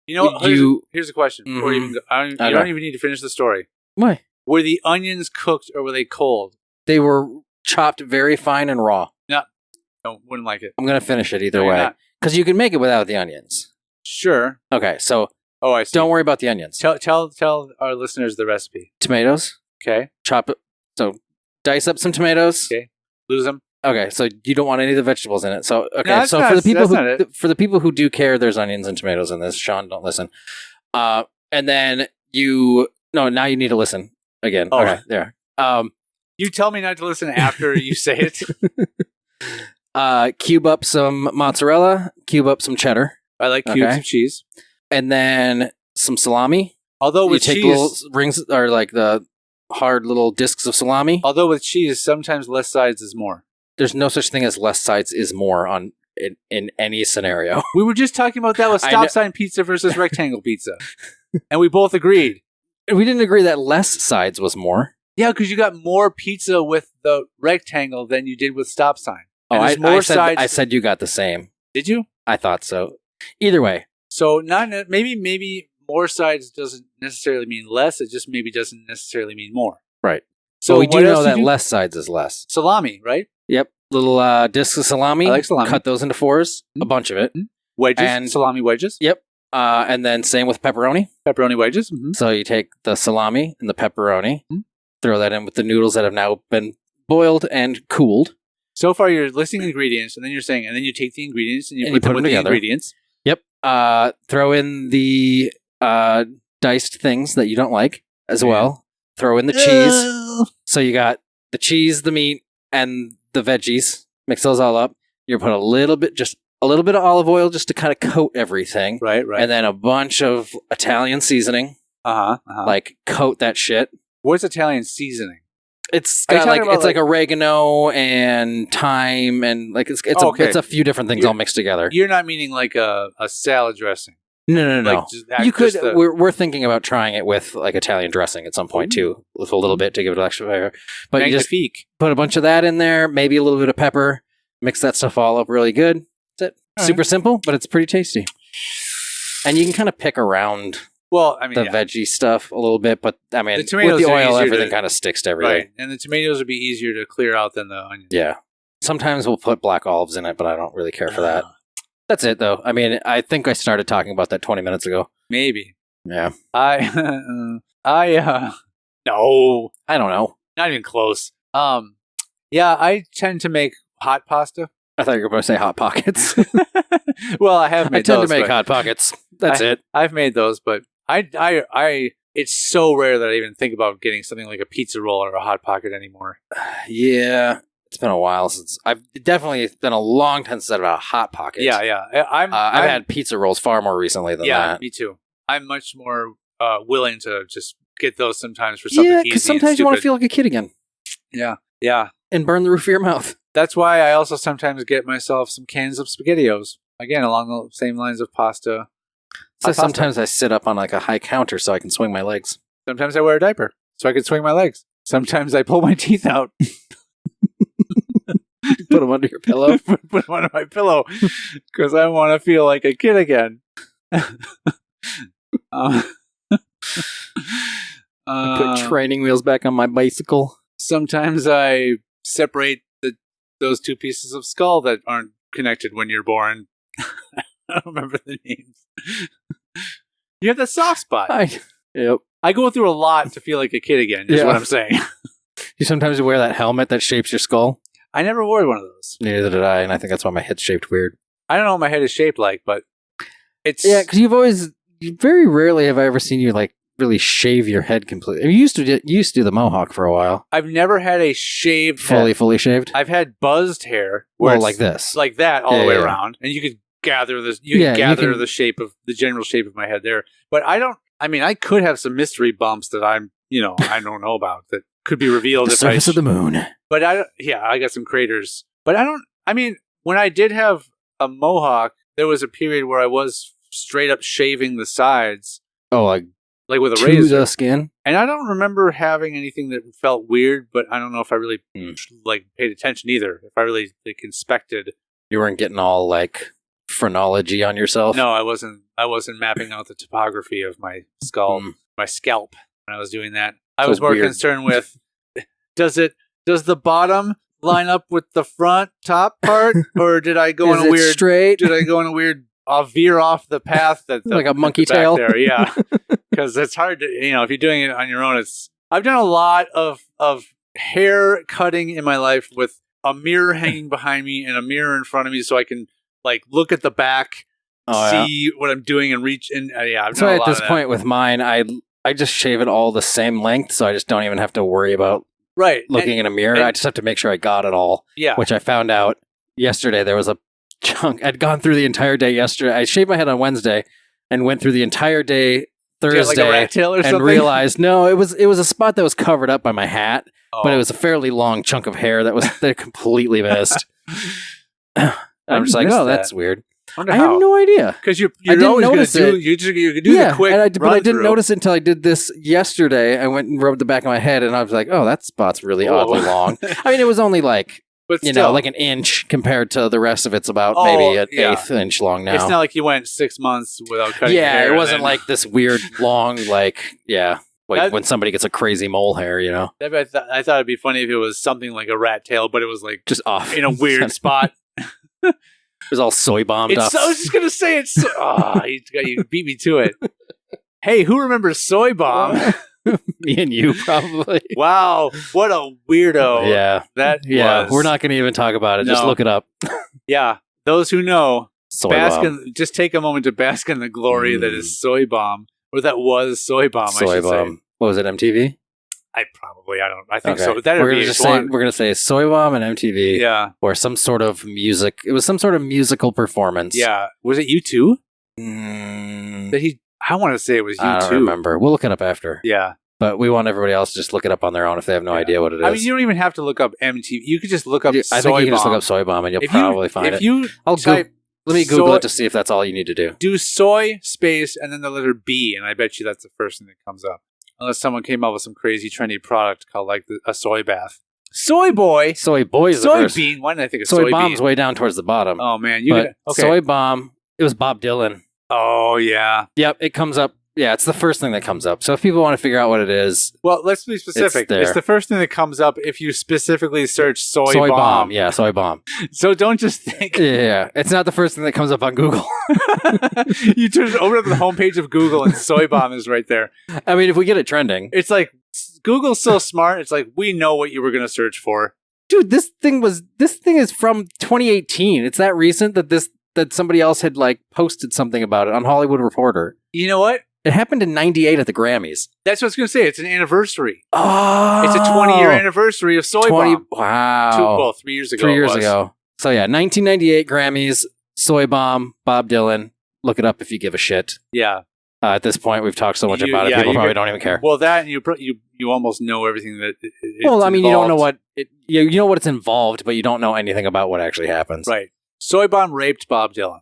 [SPEAKER 3] here's a question. Before you even go, you
[SPEAKER 4] Okay.
[SPEAKER 3] don't even need to finish the story.
[SPEAKER 4] Why?
[SPEAKER 3] Were the onions cooked or were they cold?
[SPEAKER 4] They were chopped very fine and raw.
[SPEAKER 3] No, wouldn't like it.
[SPEAKER 4] I'm gonna finish it either
[SPEAKER 3] No, you're
[SPEAKER 4] way
[SPEAKER 3] not.
[SPEAKER 4] because you can make it without the onions.
[SPEAKER 3] Sure.
[SPEAKER 4] Okay, so
[SPEAKER 3] Oh, I see.
[SPEAKER 4] don't worry about the onions.
[SPEAKER 3] Tell our listeners the recipe.
[SPEAKER 4] Tomatoes,
[SPEAKER 3] Okay.
[SPEAKER 4] chop it. So dice up some tomatoes.
[SPEAKER 3] Okay. Lose them.
[SPEAKER 4] Okay, so you don't want any of the vegetables in it. So okay,
[SPEAKER 3] that's
[SPEAKER 4] so
[SPEAKER 3] not-
[SPEAKER 4] for the people
[SPEAKER 3] that's not it.
[SPEAKER 4] for the people who do care, there's onions and tomatoes in this. Sean, don't listen. And then now you need to listen again.
[SPEAKER 3] Oh.
[SPEAKER 4] Okay, there.
[SPEAKER 3] You tell me not to listen after you say it.
[SPEAKER 4] Cube up some mozzarella. Cube up some cheddar,
[SPEAKER 3] I like cubes
[SPEAKER 4] Okay.
[SPEAKER 3] of cheese.
[SPEAKER 4] and then some salami.
[SPEAKER 3] Although
[SPEAKER 4] You
[SPEAKER 3] with
[SPEAKER 4] take
[SPEAKER 3] cheese,
[SPEAKER 4] little rings or like the hard little discs of salami.
[SPEAKER 3] sometimes less sides is more.
[SPEAKER 4] There's no such thing as less sides is more in any scenario.
[SPEAKER 3] We were just talking about that with
[SPEAKER 4] I
[SPEAKER 3] stop
[SPEAKER 4] know-
[SPEAKER 3] sign pizza versus rectangle pizza. And we both agreed.
[SPEAKER 4] We didn't agree that less sides was more.
[SPEAKER 3] Yeah, because you got more pizza with the rectangle than you did with stop sign. And there's
[SPEAKER 4] I
[SPEAKER 3] more
[SPEAKER 4] said,
[SPEAKER 3] sides.
[SPEAKER 4] I said you got the same.
[SPEAKER 3] Did you?
[SPEAKER 4] I thought so. Either way,
[SPEAKER 3] So maybe more sides doesn't necessarily mean less. It just maybe doesn't necessarily mean more.
[SPEAKER 4] right.
[SPEAKER 3] So
[SPEAKER 4] So we do
[SPEAKER 3] what
[SPEAKER 4] know
[SPEAKER 3] else
[SPEAKER 4] that
[SPEAKER 3] you do?
[SPEAKER 4] less sides is less.
[SPEAKER 3] Salami, right?
[SPEAKER 4] Yep. Little discs of salami.
[SPEAKER 3] I like salami.
[SPEAKER 4] Cut those into fours. A
[SPEAKER 3] Mhm.
[SPEAKER 4] bunch of it.
[SPEAKER 3] Wedges,
[SPEAKER 4] And-
[SPEAKER 3] salami wedges,
[SPEAKER 4] Yep. And then same with pepperoni.
[SPEAKER 3] pepperoni wedges. Mm-hmm.
[SPEAKER 4] So you take the salami and the pepperoni,
[SPEAKER 3] Mhm.
[SPEAKER 4] throw that in with the noodles that have now been boiled and cooled.
[SPEAKER 3] So far, you're listing ingredients, and then you're saying, and then you take the ingredients and you
[SPEAKER 4] And
[SPEAKER 3] put them with the
[SPEAKER 4] together.
[SPEAKER 3] ingredients.
[SPEAKER 4] Yep. Throw in the diced things that you don't like as
[SPEAKER 3] Yeah.
[SPEAKER 4] well. Throw in the cheese. So you got the cheese, the meat, and the veggies. Mix those all up. You put a little bit of olive oil just to kind of coat everything.
[SPEAKER 3] Right.
[SPEAKER 4] And then a bunch of Italian seasoning. Like coat that shit.
[SPEAKER 3] What's Italian seasoning?
[SPEAKER 4] It's
[SPEAKER 3] Are you
[SPEAKER 4] got
[SPEAKER 3] talking about,
[SPEAKER 4] it's like oregano and thyme and like it's
[SPEAKER 3] Okay.
[SPEAKER 4] it's a few different things all mixed together.
[SPEAKER 3] You're not meaning like a salad dressing.
[SPEAKER 4] No.
[SPEAKER 3] Like
[SPEAKER 4] You could.
[SPEAKER 3] just the-
[SPEAKER 4] We're thinking about trying it with like Italian dressing at some point too, with a little bit to give it extra flavor. But you just
[SPEAKER 3] Magnifique.
[SPEAKER 4] put a bunch of that in there, maybe a little bit of pepper, mix that stuff all up really good. That's it.
[SPEAKER 3] All
[SPEAKER 4] Super simple, but it's pretty tasty. And you can kind of pick around
[SPEAKER 3] Well, I mean,
[SPEAKER 4] the
[SPEAKER 3] yeah.
[SPEAKER 4] veggie stuff a little bit, but I mean,
[SPEAKER 3] The tomatoes
[SPEAKER 4] with the
[SPEAKER 3] are
[SPEAKER 4] oil,
[SPEAKER 3] easier
[SPEAKER 4] everything
[SPEAKER 3] to-
[SPEAKER 4] kind of sticks to everything.
[SPEAKER 3] Right, and the tomatoes would be easier to clear out than the onions.
[SPEAKER 4] Yeah. Sometimes we'll put black olives in it, but I don't really care for that. That's it, though. I mean, I think I started talking about that 20 minutes ago.
[SPEAKER 3] Maybe.
[SPEAKER 4] Yeah.
[SPEAKER 3] No,
[SPEAKER 4] I don't know.
[SPEAKER 3] not even close. Yeah, I tend to make hot pasta.
[SPEAKER 4] I thought you were going to say Hot Pockets.
[SPEAKER 3] Well, I have
[SPEAKER 4] I
[SPEAKER 3] made
[SPEAKER 4] tend
[SPEAKER 3] those,
[SPEAKER 4] to make
[SPEAKER 3] but
[SPEAKER 4] Hot Pockets. That's it.
[SPEAKER 3] I've made those, but I it's so rare that I even think about getting something like a pizza roll or a hot pocket anymore.
[SPEAKER 4] Yeah. It's been a while since I've definitely been a long time since I've had a Hot Pocket.
[SPEAKER 3] Yeah.
[SPEAKER 4] I've had pizza rolls far more recently than that.
[SPEAKER 3] Me too. I'm much more willing to just get those sometimes for something
[SPEAKER 4] Yeah,
[SPEAKER 3] easy.
[SPEAKER 4] because sometimes
[SPEAKER 3] and
[SPEAKER 4] you want to
[SPEAKER 3] stupid.
[SPEAKER 4] feel like a kid again
[SPEAKER 3] Yeah.
[SPEAKER 4] and burn the roof of your mouth.
[SPEAKER 3] That's why I also sometimes get myself some cans of SpaghettiOs. Again, along the same lines of pasta.
[SPEAKER 4] So
[SPEAKER 3] Hot pasta.
[SPEAKER 4] sometimes I sit up on like a high counter so I can swing my legs.
[SPEAKER 3] Sometimes I wear a diaper so I can swing my legs. Sometimes I pull my teeth out,
[SPEAKER 4] Put them under your pillow.
[SPEAKER 3] put them under my pillow because I want to feel like a kid again.
[SPEAKER 4] Put training wheels back on my bicycle.
[SPEAKER 3] Sometimes I separate those two pieces of skull that aren't connected when you're born. I don't remember the names. You have that soft spot.
[SPEAKER 4] Yep.
[SPEAKER 3] I go through a lot to feel like a kid again, is
[SPEAKER 4] Yeah.
[SPEAKER 3] what I'm saying.
[SPEAKER 4] You sometimes wear that helmet that shapes your skull.
[SPEAKER 3] I never wore one of those.
[SPEAKER 4] Neither did I, and I think that's why my head's shaped weird.
[SPEAKER 3] I don't know what my head is shaped like, but it's...
[SPEAKER 4] Yeah, because very rarely have I ever seen you, like, really shave your head completely. I mean, you used to do the mohawk for a while.
[SPEAKER 3] I've never had a shaved
[SPEAKER 4] fully shaved?
[SPEAKER 3] I've had buzzed hair.
[SPEAKER 4] Well, like this.
[SPEAKER 3] Like that all the way around. And you could gather this. The shape of the general shape of my head there. But I could have some mystery bumps that I don't know about that could be revealed.
[SPEAKER 4] The surface of the moon.
[SPEAKER 3] But I got some craters. But when I did have a mohawk, there was a period where I was straight up shaving the sides.
[SPEAKER 4] Oh, like with a razor. To the skin?
[SPEAKER 3] And I don't remember having anything that felt weird, but I don't know if I really paid attention either. If I really inspected. You
[SPEAKER 4] weren't getting all like phrenology on yourself?
[SPEAKER 3] No, I wasn't mapping out the topography of my skull, my scalp when I was doing that. I was more concerned with does the bottom line up with the front top part, or did I go in a weird
[SPEAKER 4] straight?
[SPEAKER 3] Did I go in a weird I'll veer off the path
[SPEAKER 4] like a monkey tail
[SPEAKER 3] there, yeah. Because it's hard to, if you're doing it on your own, I've done a lot of hair cutting in my life with a mirror hanging behind me and a mirror in front of me so I can like look at the back, see what I'm doing and reach in. I've
[SPEAKER 4] so at this point with mine, I just shave it all the same length, so I just don't even have to worry about looking in a mirror. I just have to make sure I got it all.
[SPEAKER 3] Yeah.
[SPEAKER 4] Which I found out yesterday. There was a chunk. I'd gone through the entire day yesterday. I shaved my head on Wednesday and went through the entire day Thursday
[SPEAKER 3] like a rat tail or
[SPEAKER 4] and
[SPEAKER 3] something?
[SPEAKER 4] Realized no, it was a spot that was covered up by my hat, but it was a fairly long chunk of hair that I completely missed. I'm just like, that's weird. I have no idea
[SPEAKER 3] because you're always going to do you do the quick.
[SPEAKER 4] But I didn't notice it until I did this yesterday. I went and rubbed the back of my head, and I was like, oh, that spot's really oddly long. I mean, it was only like. But still, like an inch compared to the rest of it's about maybe an eighth inch long now.
[SPEAKER 3] It's not like you went 6 months without cutting your hair.
[SPEAKER 4] Yeah, it wasn't like this weird long, when somebody gets a crazy mole hair,
[SPEAKER 3] I thought it'd be funny if it was something like a rat tail, but it was like
[SPEAKER 4] just off
[SPEAKER 3] in a weird spot.
[SPEAKER 4] It was all soy bombed off.
[SPEAKER 3] I was just going to say it's... you beat me to it. Hey, who remembers Soy Bomb?
[SPEAKER 4] Me and you, probably.
[SPEAKER 3] Wow, what a weirdo.
[SPEAKER 4] Yeah.
[SPEAKER 3] Was.
[SPEAKER 4] We're not going to even talk about it. No. Just look it up.
[SPEAKER 3] Yeah. Those who know,
[SPEAKER 4] Soy Bomb.
[SPEAKER 3] Just take a moment to bask in the glory that is Soy Bomb. Or that was Soy Bomb, I should say.
[SPEAKER 4] What was it, MTV?
[SPEAKER 3] I think so. We're
[SPEAKER 4] going to say Soy Bomb and MTV.
[SPEAKER 3] Yeah.
[SPEAKER 4] Or some sort of music. It was some sort of musical performance.
[SPEAKER 3] Yeah. Was it U2? I want to say it was U2.
[SPEAKER 4] I don't remember. We'll look it up after.
[SPEAKER 3] Yeah.
[SPEAKER 4] But we want everybody else to just look it up on their own if they have no idea what it is.
[SPEAKER 3] I mean, you don't even have to look up MTV. You could just look up Soy Bomb.
[SPEAKER 4] I think you can just look up Soy Bomb and you'll probably find it. Let me Google it to see if that's all you need to do.
[SPEAKER 3] Do soy space and then the letter B, and I bet you that's the first thing that comes up. Unless someone came up with some crazy trendy product called like a soy bath. Soy Boy.
[SPEAKER 4] Soy Boy is the first.
[SPEAKER 3] Soy Bean. Why did I think of
[SPEAKER 4] Soy Bomb's way down towards the bottom.
[SPEAKER 3] Oh, man.
[SPEAKER 4] Okay. Soy Bomb, it was Bob Dylan.
[SPEAKER 3] Oh, yeah.
[SPEAKER 4] Yep, it comes up. Yeah, it's the first thing that comes up. So if people want to figure out what it is...
[SPEAKER 3] Well, let's be specific. It's the first thing that comes up if you specifically search Soy Bomb.
[SPEAKER 4] Yeah, Soy Bomb.
[SPEAKER 3] So don't just think...
[SPEAKER 4] Yeah, it's not the first thing that comes up on Google.
[SPEAKER 3] You open up the homepage of Google and Soy Bomb is right there.
[SPEAKER 4] I mean, if we get it trending...
[SPEAKER 3] It's like, Google's so smart, it's like, we know what you were going to search for.
[SPEAKER 4] Dude, this thing is from 2018. It's that recent that somebody else had like posted something about it on Hollywood Reporter.
[SPEAKER 3] You know what?
[SPEAKER 4] It happened in 98 at the Grammys.
[SPEAKER 3] That's what I was going to say. It's an anniversary.
[SPEAKER 4] Oh.
[SPEAKER 3] It's a 20-year anniversary of Soy Bomb.
[SPEAKER 4] Wow.
[SPEAKER 3] 3 years ago.
[SPEAKER 4] 3 years ago. So yeah, 1998 Grammys, Soy Bomb, Bob Dylan. Look it up if you give a shit.
[SPEAKER 3] Yeah.
[SPEAKER 4] At this point, we've talked so much about it, people probably don't even care.
[SPEAKER 3] Well, that, and you almost know everything that
[SPEAKER 4] well, I mean, you don't know what... you know what it's involved, but you don't know anything about what actually happens.
[SPEAKER 3] Right. Soy Bomb raped Bob Dylan.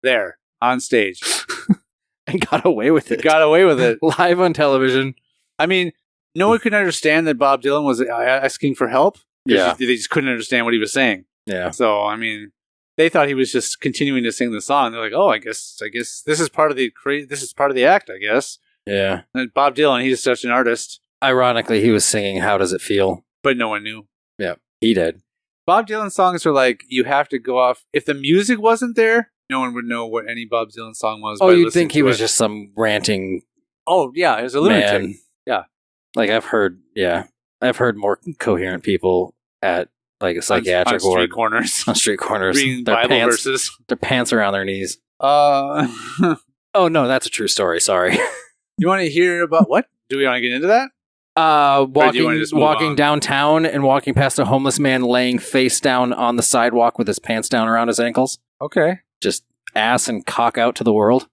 [SPEAKER 3] There. On stage.
[SPEAKER 4] And got away with it.
[SPEAKER 3] Got away with it.
[SPEAKER 4] Live on television.
[SPEAKER 3] I mean, no one could understand that Bob Dylan was asking for help.
[SPEAKER 4] Yeah.
[SPEAKER 3] They just couldn't understand what he was saying.
[SPEAKER 4] Yeah.
[SPEAKER 3] So, I mean, they thought he was just continuing to sing the song. They're like, oh, I guess this is part of the act, I guess.
[SPEAKER 4] Yeah.
[SPEAKER 3] And Bob Dylan, he's such an artist.
[SPEAKER 4] Ironically, he was singing How Does It Feel?
[SPEAKER 3] But no one knew.
[SPEAKER 4] Yeah, he did.
[SPEAKER 3] Bob Dylan songs are like, you have to go off. If the music wasn't there, no one would know what any Bob Dylan song was.
[SPEAKER 4] Oh, you'd think he was just some ranting...
[SPEAKER 3] Oh, yeah, he was a lunatic.
[SPEAKER 4] Man.
[SPEAKER 3] Yeah.
[SPEAKER 4] Like, I've heard more coherent people at like a psychiatric
[SPEAKER 3] on
[SPEAKER 4] ward.
[SPEAKER 3] street corners.
[SPEAKER 4] On street corners.
[SPEAKER 3] Reading Bible verses.
[SPEAKER 4] Their pants around their knees.
[SPEAKER 3] You
[SPEAKER 4] Oh, no, that's a true story. Sorry.
[SPEAKER 3] want to hear about what? Do we want to get into that?
[SPEAKER 4] Walking downtown and walking past a homeless man laying face down on the sidewalk with his pants down around his ankles.
[SPEAKER 3] Okay.
[SPEAKER 4] Just ass and cock out to the world.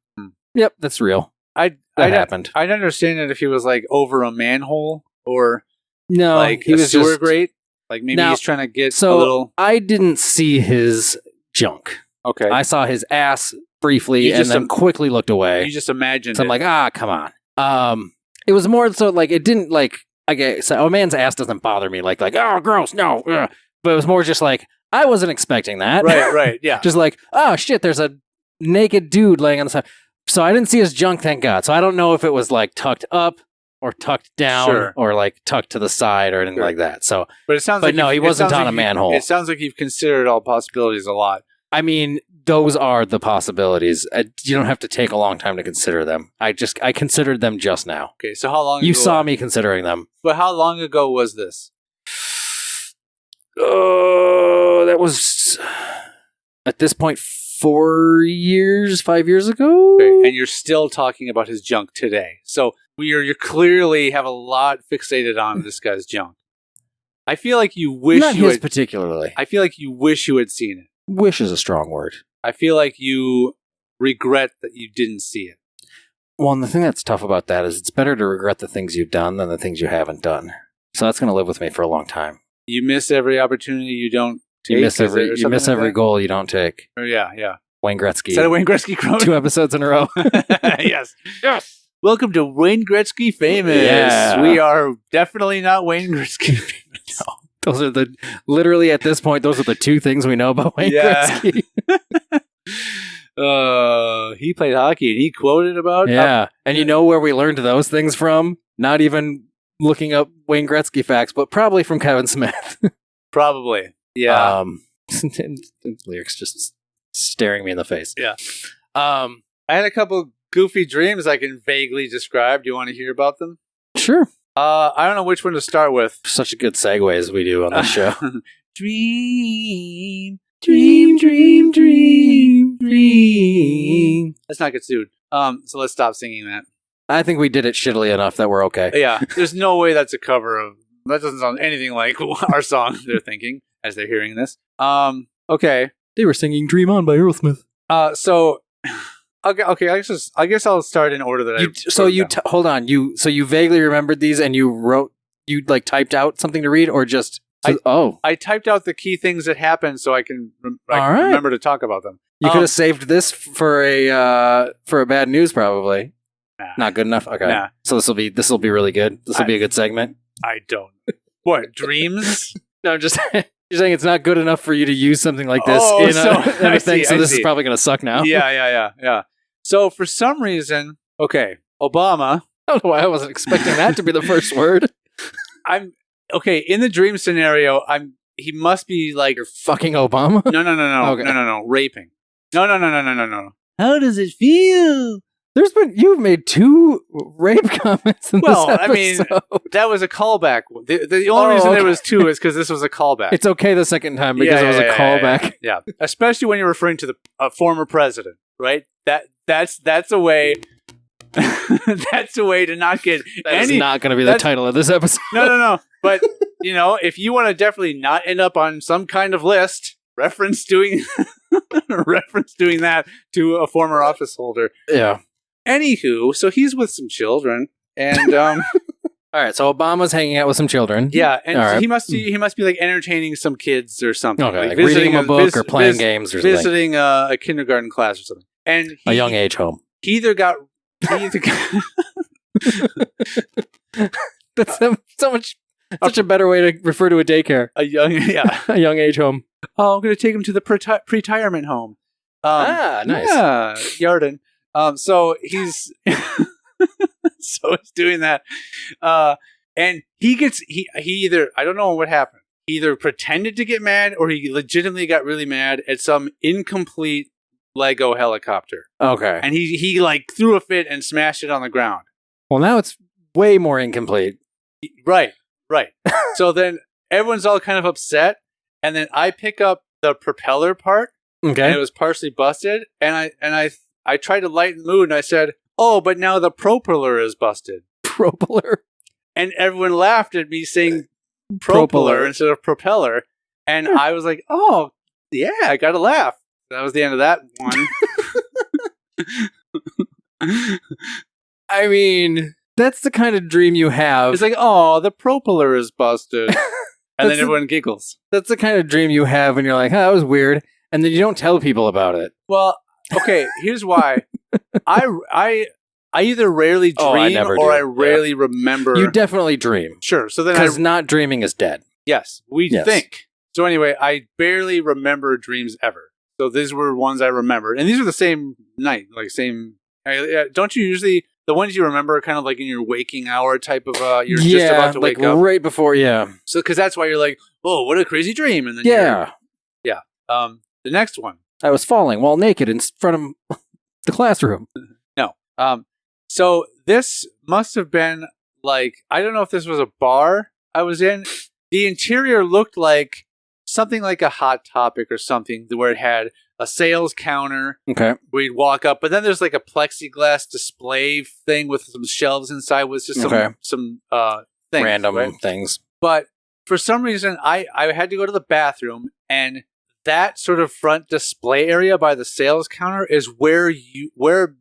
[SPEAKER 4] Yep, that's real. That happened.
[SPEAKER 3] I'd understand it if he was like over a manhole or
[SPEAKER 4] No,
[SPEAKER 3] like
[SPEAKER 4] he
[SPEAKER 3] a
[SPEAKER 4] was
[SPEAKER 3] sewer
[SPEAKER 4] just
[SPEAKER 3] grate. Like maybe he's trying to get a little.
[SPEAKER 4] I didn't see his junk.
[SPEAKER 3] Okay.
[SPEAKER 4] I saw his ass briefly and then quickly looked away.
[SPEAKER 3] You just imagined
[SPEAKER 4] so I'm like, come on. It was more so like it didn't like. Okay, so a man's ass doesn't bother me like oh gross no, but it was more just like I wasn't expecting that.
[SPEAKER 3] Right, yeah.
[SPEAKER 4] Just like oh shit, there's a naked dude laying on the side. So I didn't see his junk, thank God. So I don't know if it was like tucked up or tucked down or like tucked to the side or anything like that. So,
[SPEAKER 3] but it sounds like
[SPEAKER 4] no, he wasn't on a manhole.
[SPEAKER 3] It sounds like you've considered all possibilities a lot.
[SPEAKER 4] I mean, those are the possibilities. You don't have to take a long time to consider them. I considered them just now.
[SPEAKER 3] Okay, so how long
[SPEAKER 4] you
[SPEAKER 3] ago
[SPEAKER 4] saw me considering them?
[SPEAKER 3] But how long ago was this?
[SPEAKER 4] That was at this point 5 years ago.
[SPEAKER 3] Okay, and you're still talking about his junk today. So you clearly have a lot fixated on this guy's junk. I feel like you wish
[SPEAKER 4] Not his particularly.
[SPEAKER 3] I feel like you wish you had seen it.
[SPEAKER 4] Wish is a strong word.
[SPEAKER 3] I feel like you regret that you didn't see it.
[SPEAKER 4] Well, and the thing that's tough about that is it's better to regret the things you've done than the things you haven't done. So that's going to live with me for a long time.
[SPEAKER 3] You miss every opportunity you don't take.
[SPEAKER 4] You miss every goal you don't take.
[SPEAKER 3] Oh, yeah.
[SPEAKER 4] Wayne Gretzky.
[SPEAKER 3] Is that a Wayne Gretzky quote?
[SPEAKER 4] 2 episodes in a row.
[SPEAKER 3] Yes. Welcome to Wayne Gretzky Famous.
[SPEAKER 4] Yeah.
[SPEAKER 3] We are definitely not Wayne Gretzky Famous.
[SPEAKER 4] No. Those are literally at this point, those are the 2 things we know about Wayne Gretzky.
[SPEAKER 3] He played hockey and he quoted about.
[SPEAKER 4] Yeah. And you know where we learned those things from? Not even looking up Wayne Gretzky facts, but probably from Kevin Smith.
[SPEAKER 3] Probably. Yeah.
[SPEAKER 4] Lyrics just staring me in the face.
[SPEAKER 3] Yeah. I had a couple goofy dreams I can vaguely describe. Do you want to hear about them?
[SPEAKER 4] Sure.
[SPEAKER 3] I don't know which one to start with.
[SPEAKER 4] Such a good segue as we do on this show.
[SPEAKER 3] Dream. That's not good, dude. So let's stop singing that.
[SPEAKER 4] I think we did it shittily enough that we're okay.
[SPEAKER 3] Yeah, there's no way that's a cover of. That doesn't sound anything like our song. They're thinking as they're hearing this. Okay.
[SPEAKER 4] They were singing "Dream On" by Aerosmith.
[SPEAKER 3] So. Okay. I guess I'll start in order that
[SPEAKER 4] hold on. You vaguely remembered these and you like typed out something to read or just. I
[SPEAKER 3] typed out the key things that happened so I can remember to talk about them.
[SPEAKER 4] You could have saved this for a bad news, probably.
[SPEAKER 3] Nah.
[SPEAKER 4] Not good enough. Okay,
[SPEAKER 3] nah.
[SPEAKER 4] So this will be really good. This will be a good segment.
[SPEAKER 3] I don't. What dreams?
[SPEAKER 4] No, I'm just you're saying it's not good enough for you to use something like this in a thing. So this is probably going to suck now.
[SPEAKER 3] Yeah. So for some reason, Obama.
[SPEAKER 4] I don't know why I wasn't expecting that to be the first word.
[SPEAKER 3] In the dream scenario, he must be like
[SPEAKER 4] you're fucking Obama.
[SPEAKER 3] No.
[SPEAKER 4] Okay.
[SPEAKER 3] No, raping. No. How does it feel?
[SPEAKER 4] You've made 2 rape comments in this episode. I mean,
[SPEAKER 3] that was a callback. The only reason there was 2 is because this was a callback.
[SPEAKER 4] It's okay the second time because it was a callback.
[SPEAKER 3] Yeah. Especially when you're referring to the former president, right? That's a way. That's a way to not get.
[SPEAKER 4] That is not going to be the title of this episode.
[SPEAKER 3] No. But if you want to definitely not end up on some kind of list, reference doing that to a former office holder.
[SPEAKER 4] Yeah.
[SPEAKER 3] Anywho, so he's with some children, and
[SPEAKER 4] all right. So Obama's hanging out with some children.
[SPEAKER 3] Yeah, and so he must be like entertaining some kids or something.
[SPEAKER 4] Okay, like reading a book or playing games or something.
[SPEAKER 3] Visiting a kindergarten class or something, and
[SPEAKER 4] a young age home. That's such a better way to refer to a daycare.
[SPEAKER 3] A young
[SPEAKER 4] age home.
[SPEAKER 3] Oh, I'm going to take him to the pre-retirement home.
[SPEAKER 4] Nice.
[SPEAKER 3] Yeah, Yarden. So he's doing that, and he either I don't know what happened. He either pretended to get mad or he legitimately got really mad at some incomplete Lego helicopter.
[SPEAKER 4] Okay,
[SPEAKER 3] and he like threw a fit and smashed it on the ground.
[SPEAKER 4] Well, now it's way more incomplete.
[SPEAKER 3] Right. So then everyone's all kind of upset, and then I pick up the propeller part,
[SPEAKER 4] Okay.
[SPEAKER 3] and it was partially busted, and I tried to lighten the mood, and I said, "Oh, but now the propeller is busted."
[SPEAKER 4] Propeller.
[SPEAKER 3] And everyone laughed at me saying propeller instead of propeller, and I was like, "Oh, yeah, I got to laugh." That was the end of that one.
[SPEAKER 4] I mean, that's the kind of dream you have.
[SPEAKER 3] It's like, "Oh, the propeller is busted," and then everyone giggles.
[SPEAKER 4] That's the kind of dream you have when you're like, "Oh, that was weird," and then you don't tell people about it.
[SPEAKER 3] Well, okay, here's why. I either rarely dream
[SPEAKER 4] I never
[SPEAKER 3] or
[SPEAKER 4] do.
[SPEAKER 3] I rarely remember.
[SPEAKER 4] You definitely dream.
[SPEAKER 3] Sure. So then
[SPEAKER 4] Because not dreaming is dead.
[SPEAKER 3] yes, we
[SPEAKER 4] Yes.
[SPEAKER 3] think. So anyway, I barely remember dreams ever. So these were ones I remembered. And these are the same night, like same. Don't you usually, the ones you remember are kind of like in your waking hour type of, you're just about to wake up.
[SPEAKER 4] right before,
[SPEAKER 3] So, because that's why you're like, oh, what a crazy dream. And then
[SPEAKER 4] Yeah.
[SPEAKER 3] the next one.
[SPEAKER 4] I was falling while naked in front of the classroom.
[SPEAKER 3] No. So this must have been like, I don't know if this was a bar I was in. The interior looked like something like a Hot Topic or something, where it had a sales counter
[SPEAKER 4] Okay.
[SPEAKER 3] where you'd walk up, but then there's like a plexiglass display thing with some shelves inside with just some things,
[SPEAKER 4] Random
[SPEAKER 3] right?
[SPEAKER 4] things.
[SPEAKER 3] But for some reason, I had to go to the bathroom, and that sort of front display area by the sales counter is where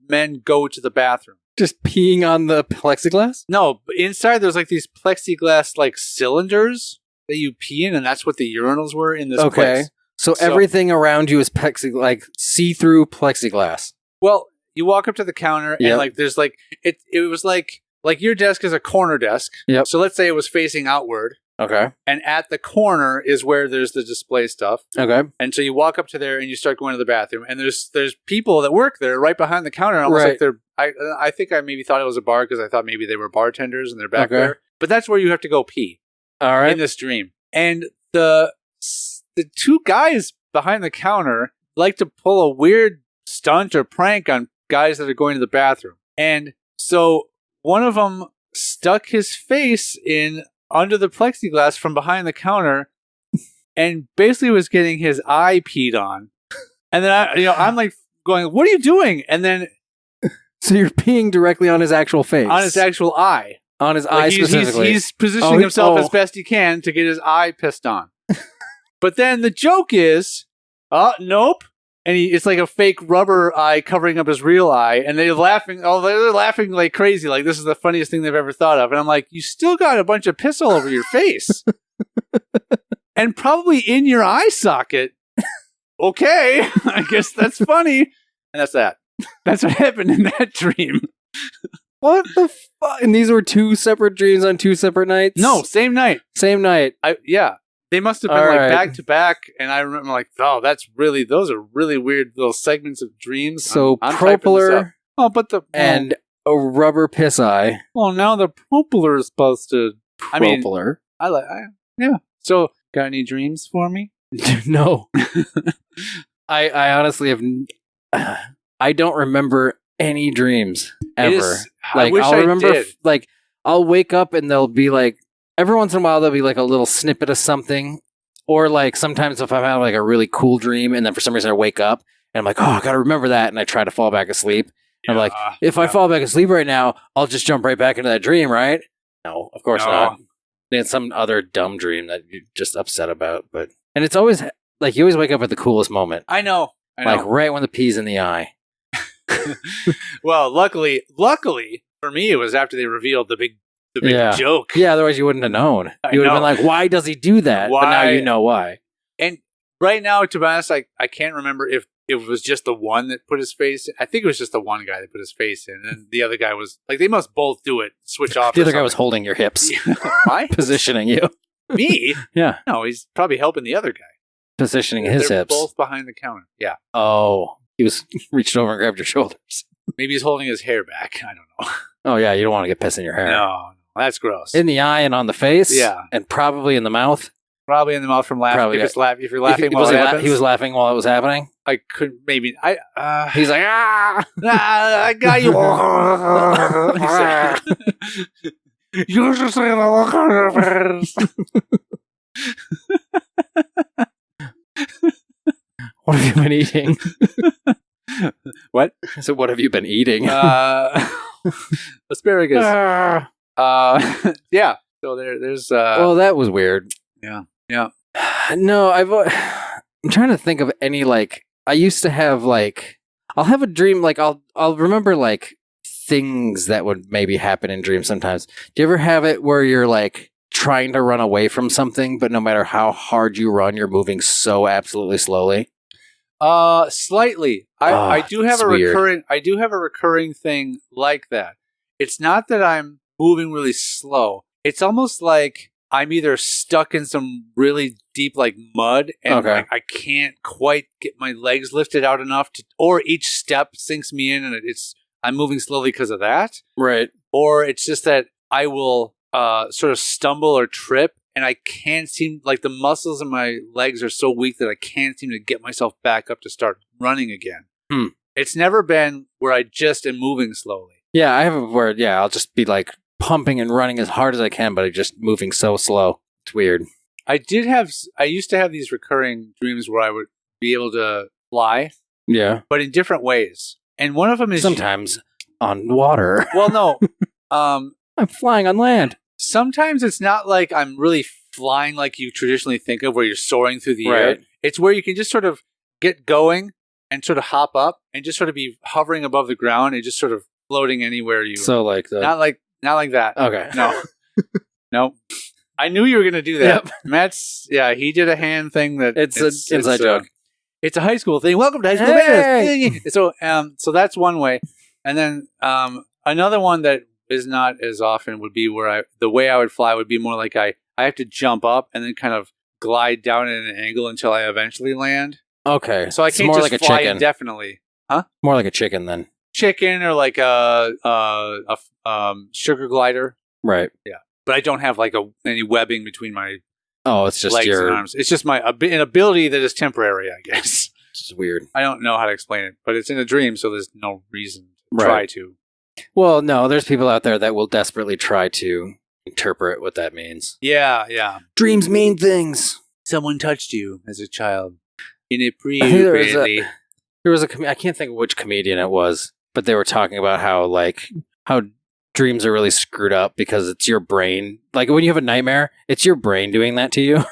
[SPEAKER 3] men go to the bathroom.
[SPEAKER 4] Just peeing on the plexiglass?
[SPEAKER 3] No, but inside there's like these plexiglass like cylinders that you pee in, and that's what the urinals were in this place.
[SPEAKER 4] So everything around you is like see-through plexiglass.
[SPEAKER 3] Well, you walk up to the counter, and
[SPEAKER 4] Yep.
[SPEAKER 3] like there's like it was like your desk is a corner desk.
[SPEAKER 4] Yep.
[SPEAKER 3] So let's say it was facing outward,
[SPEAKER 4] Okay.
[SPEAKER 3] and at the corner is where there's the display stuff.
[SPEAKER 4] Okay.
[SPEAKER 3] And so you walk up to there and you start going to the bathroom, and there's people that work there right behind the counter, almost like they're. I think I maybe thought it was a bar because I thought maybe they were bartenders and they're back there. But that's where you have to go pee.
[SPEAKER 4] All right.
[SPEAKER 3] In this dream, and the two guys behind the counter like to pull a weird stunt or prank on guys that are going to the bathroom, and so one of them stuck his face in under the plexiglass from behind the counter, and basically was getting his eye peed on, and then I'm like going, "What are you doing?" And then
[SPEAKER 4] So you're peeing directly on his actual face.
[SPEAKER 3] on his actual eye.
[SPEAKER 4] On his eye specifically.
[SPEAKER 3] He's positioning himself as best he can to get his eye pissed on. But then the joke is, nope. And it's like a fake rubber eye covering up his real eye. And they're laughing. Oh, they're laughing like crazy. Like, this is the funniest thing they've ever thought of. And I'm like, you still got a bunch of piss all over your face. And probably in your eye socket. Okay. I guess that's funny. And that's that. That's what happened in that dream.
[SPEAKER 4] What the fuck? And these were two separate dreams on two separate nights?
[SPEAKER 3] No, same night.
[SPEAKER 4] Same night.
[SPEAKER 3] Yeah. They must have been like back to back, and I remember like, oh, those are really weird little segments of dreams.
[SPEAKER 4] So
[SPEAKER 3] I'm
[SPEAKER 4] propeller
[SPEAKER 3] but
[SPEAKER 4] and a rubber piss eye.
[SPEAKER 3] Well, now the propeller is busted.
[SPEAKER 4] Propeller.
[SPEAKER 3] Yeah. So, got any dreams for me?
[SPEAKER 4] No. I honestly have. I don't remember any dreams ever.
[SPEAKER 3] I wish
[SPEAKER 4] I'll remember.
[SPEAKER 3] did.
[SPEAKER 4] I'll wake up and there'll be like every once in a while there'll be like a little snippet of something, or like sometimes if I'm having like a really cool dream and then for some reason I wake up and I'm like, oh, I gotta remember that, and I try to fall back asleep. I'm like, if I fall back asleep right now, I'll just jump right back into that dream, right? No, of course not. It's some other dumb dream that you're just upset about, and it's always like you always wake up at the coolest moment.
[SPEAKER 3] I know.
[SPEAKER 4] Like right when the pee's in the eye.
[SPEAKER 3] Well, luckily for me, it was after they revealed the big joke.
[SPEAKER 4] Yeah, otherwise you wouldn't have known. You would have been like, why does he do that?
[SPEAKER 3] Why?
[SPEAKER 4] But now you know why.
[SPEAKER 3] And right now, to be honest, I can't remember if it was just the one that put his face in. I think it was just the one guy that put his face in. And the other guy was like, they must both do it, switch off.
[SPEAKER 4] The other guy was holding your hips.
[SPEAKER 3] Why?
[SPEAKER 4] Positioning you.
[SPEAKER 3] Me?
[SPEAKER 4] Yeah.
[SPEAKER 3] No, he's probably helping the other guy.
[SPEAKER 4] Positioning his
[SPEAKER 3] They're
[SPEAKER 4] hips.
[SPEAKER 3] both behind the counter. Yeah.
[SPEAKER 4] Oh, he was reached over and grabbed your shoulders.
[SPEAKER 3] Maybe he's holding his hair back. I don't know.
[SPEAKER 4] Oh, yeah, you don't want to get piss in your hair.
[SPEAKER 3] No, that's gross.
[SPEAKER 4] In the eye and on the face.
[SPEAKER 3] Yeah.
[SPEAKER 4] And probably in the mouth.
[SPEAKER 3] Probably in the mouth from laughing.
[SPEAKER 4] Probably,
[SPEAKER 3] if you're laughing while it happens.
[SPEAKER 4] He was laughing while it was happening?
[SPEAKER 3] I could maybe.
[SPEAKER 4] He's like,
[SPEAKER 3] I got you. You just say the look on your face.
[SPEAKER 4] What have you been eating?
[SPEAKER 3] What?
[SPEAKER 4] So what have you been eating?
[SPEAKER 3] Asparagus. Yeah. So there's.
[SPEAKER 4] Well, that was weird.
[SPEAKER 3] Yeah.
[SPEAKER 4] No, I'm trying to think of any like. I used to have like. I'll have a dream like I'll remember like things that would maybe happen in dreams sometimes. Do you ever have it where you're like trying to run away from something, but no matter how hard you run, you're moving so absolutely slowly?
[SPEAKER 3] Slightly. I do have a recurring thing like that. It's not that I'm moving really slow. It's almost like I'm either stuck in some really deep like mud and like, I can't quite get my legs lifted out enough to, or each step sinks me in and I'm moving slowly because of that.
[SPEAKER 4] Right.
[SPEAKER 3] Or it's just that I will sort of stumble or trip and I can't seem, like the muscles in my legs are so weak that I can't seem to get myself back up to start running again. It's never been where I just am moving slowly. Yeah,
[SPEAKER 4] I have a where, I'll just be like pumping and running as hard as I can, but I'm just moving so slow. It's weird.
[SPEAKER 3] I used to have these recurring dreams where I would be able to fly.
[SPEAKER 4] Yeah.
[SPEAKER 3] But in different ways. And one of them is
[SPEAKER 4] sometimes on water.
[SPEAKER 3] Well, no.
[SPEAKER 4] I'm flying on land.
[SPEAKER 3] Sometimes it's not like I'm really flying like you traditionally think of, where you're soaring through the air. It's where you can just sort of get going and sort of hop up and just sort of be hovering above the ground and just sort of floating anywhere you.
[SPEAKER 4] So like the
[SPEAKER 3] not like that.
[SPEAKER 4] Okay.
[SPEAKER 3] No. No. I knew you were going to do that. Yep. Matt's he did a hand thing that
[SPEAKER 4] it's an inside joke.
[SPEAKER 3] It's a high school thing. Welcome to High School Famous. So that's one way. And then another one that is not as often would be where the way I would fly would be more like I have to jump up and then kind of glide down at an angle until I eventually land.
[SPEAKER 4] Okay.
[SPEAKER 3] So I can't just like fly indefinitely. Huh?
[SPEAKER 4] More like a chicken then.
[SPEAKER 3] Chicken or like a sugar glider.
[SPEAKER 4] Right.
[SPEAKER 3] Yeah. But I don't have like any webbing between my
[SPEAKER 4] it's just
[SPEAKER 3] legs and arms. It's just an ability that is temporary, I guess.
[SPEAKER 4] It's weird.
[SPEAKER 3] I don't know how to explain it, but it's in a dream, so there's no reason to try to.
[SPEAKER 4] Well, no, there's people out there that will desperately try to interpret what that means.
[SPEAKER 3] Yeah.
[SPEAKER 4] Dreams mean things.
[SPEAKER 3] Someone touched you as a child inappropriately.
[SPEAKER 4] There was I can't think of which comedian it was, but they were talking about how dreams are really screwed up because it's your brain. Like when you have a nightmare, it's your brain doing that to you.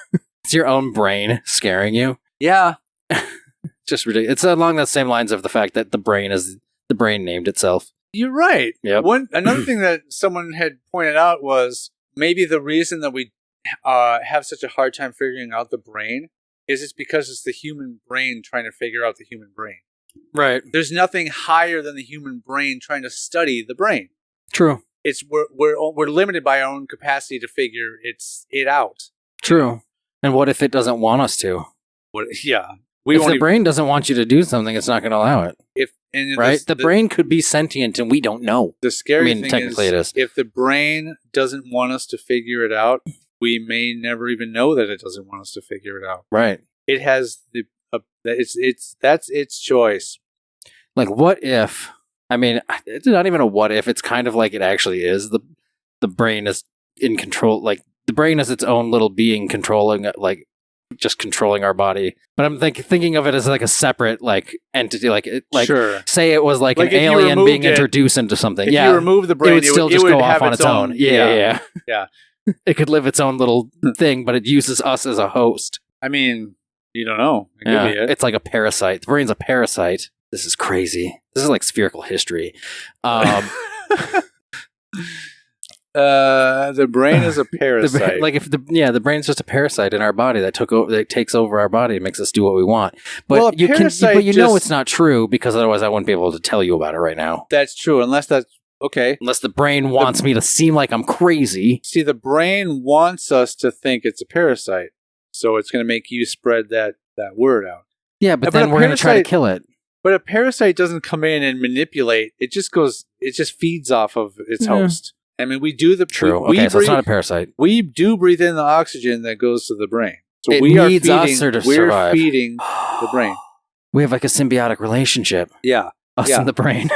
[SPEAKER 4] It's your own brain scaring you.
[SPEAKER 3] Yeah.
[SPEAKER 4] Just ridiculous. It's along the same lines of the fact that the brain named itself.
[SPEAKER 3] You're right.
[SPEAKER 4] Yep.
[SPEAKER 3] Another thing that someone had pointed out was maybe the reason that we have such a hard time figuring out the brain is it's because it's the human brain trying to figure out the human brain.
[SPEAKER 4] Right.
[SPEAKER 3] There's nothing higher than the human brain trying to study the brain.
[SPEAKER 4] True.
[SPEAKER 3] It's we're limited by our own capacity to figure it out.
[SPEAKER 4] True. And what if it doesn't want us to?
[SPEAKER 3] If the
[SPEAKER 4] brain doesn't want you to do something, it's not going to allow it. The brain could be sentient and we don't know.
[SPEAKER 3] The scary thing technically is, if the brain doesn't want us to figure it out, we may never even know that it doesn't want us to figure it out.
[SPEAKER 4] Right.
[SPEAKER 3] It has that's its choice.
[SPEAKER 4] Like, what if? I mean, it's not even a what if. It's kind of like it actually is. The brain is in control. Like the brain is its own little being controlling, like just controlling our body. But I'm thinking of it as like a separate like entity.
[SPEAKER 3] Sure.
[SPEAKER 4] Say it was like an alien being introduced into something.
[SPEAKER 3] If you remove the brain,
[SPEAKER 4] it would still just go off on its own. Yeah. It could live its own little thing, but it uses us as a host.
[SPEAKER 3] I mean, you don't know. It could be it.
[SPEAKER 4] It's like a parasite. The brain's a parasite. This is crazy. This is like spherical history.
[SPEAKER 3] The brain is a parasite.
[SPEAKER 4] The brain's just a parasite in our body that takes over our body and makes us do what we want. But it's not true because otherwise I wouldn't be able to tell you about it right now.
[SPEAKER 3] That's true, unless that's okay.
[SPEAKER 4] Unless the brain wants me to seem like I'm crazy.
[SPEAKER 3] See, the brain wants us to think it's a parasite, so it's going to make you spread that word out.
[SPEAKER 4] Yeah, but then we're going to try to kill it.
[SPEAKER 3] But a parasite doesn't come in and manipulate. It just feeds off of its host. I mean, we do the...
[SPEAKER 4] True. So it's not a parasite.
[SPEAKER 3] We do breathe in the oxygen that goes to the brain. So
[SPEAKER 4] it needs us to survive.
[SPEAKER 3] We're feeding the brain.
[SPEAKER 4] We have like a symbiotic relationship.
[SPEAKER 3] Yeah.
[SPEAKER 4] Us and the brain.